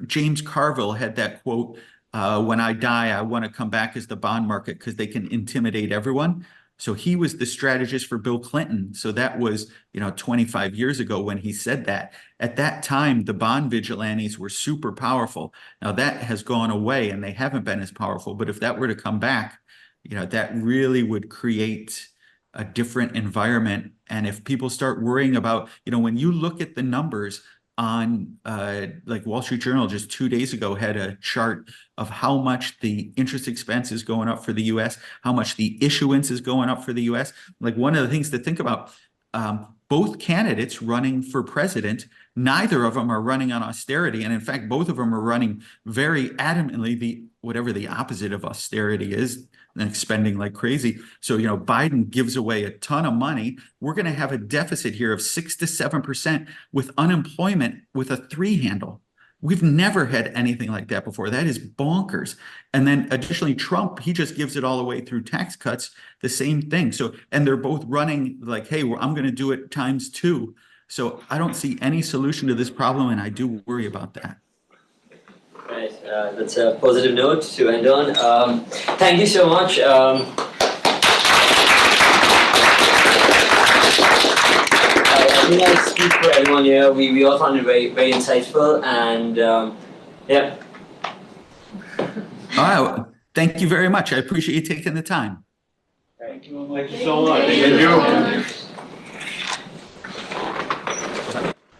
James Carville had that quote, when I die, I want to come back as the bond market because they can intimidate everyone. So he was the strategist for Bill Clinton. So that was, 25 years ago when he said that. At that time, the bond vigilantes were super powerful. Now that has gone away and they haven't been as powerful. But if that were to come back, that really would create a different environment. And if people start worrying about, when you look at the numbers on like Wall Street Journal just 2 days ago had a chart of how much the interest expense is going up for the US, how much the issuance is going up for the US. Like one of the things to think about, both candidates running for president, neither of them are running on austerity. And in fact, both of them are running very adamantly whatever the opposite of austerity is, and spending like crazy. So, Biden gives away a ton of money. We're going to have a deficit here of 6 to 7% with unemployment with a 3 handle. We've never had anything like that before. That is bonkers. And then additionally, Trump, he just gives it all away through tax cuts, the same thing. So, and they're both running like, hey, I'm going to do it ×2. So I don't see any solution to this problem, and I do worry about that. Right, that's a positive note to end on. Thank you so much. I think I speak for everyone here. We all found it very, very insightful, and yeah. All right, thank you very much. I appreciate you taking the time. Thank you so much. Thank you.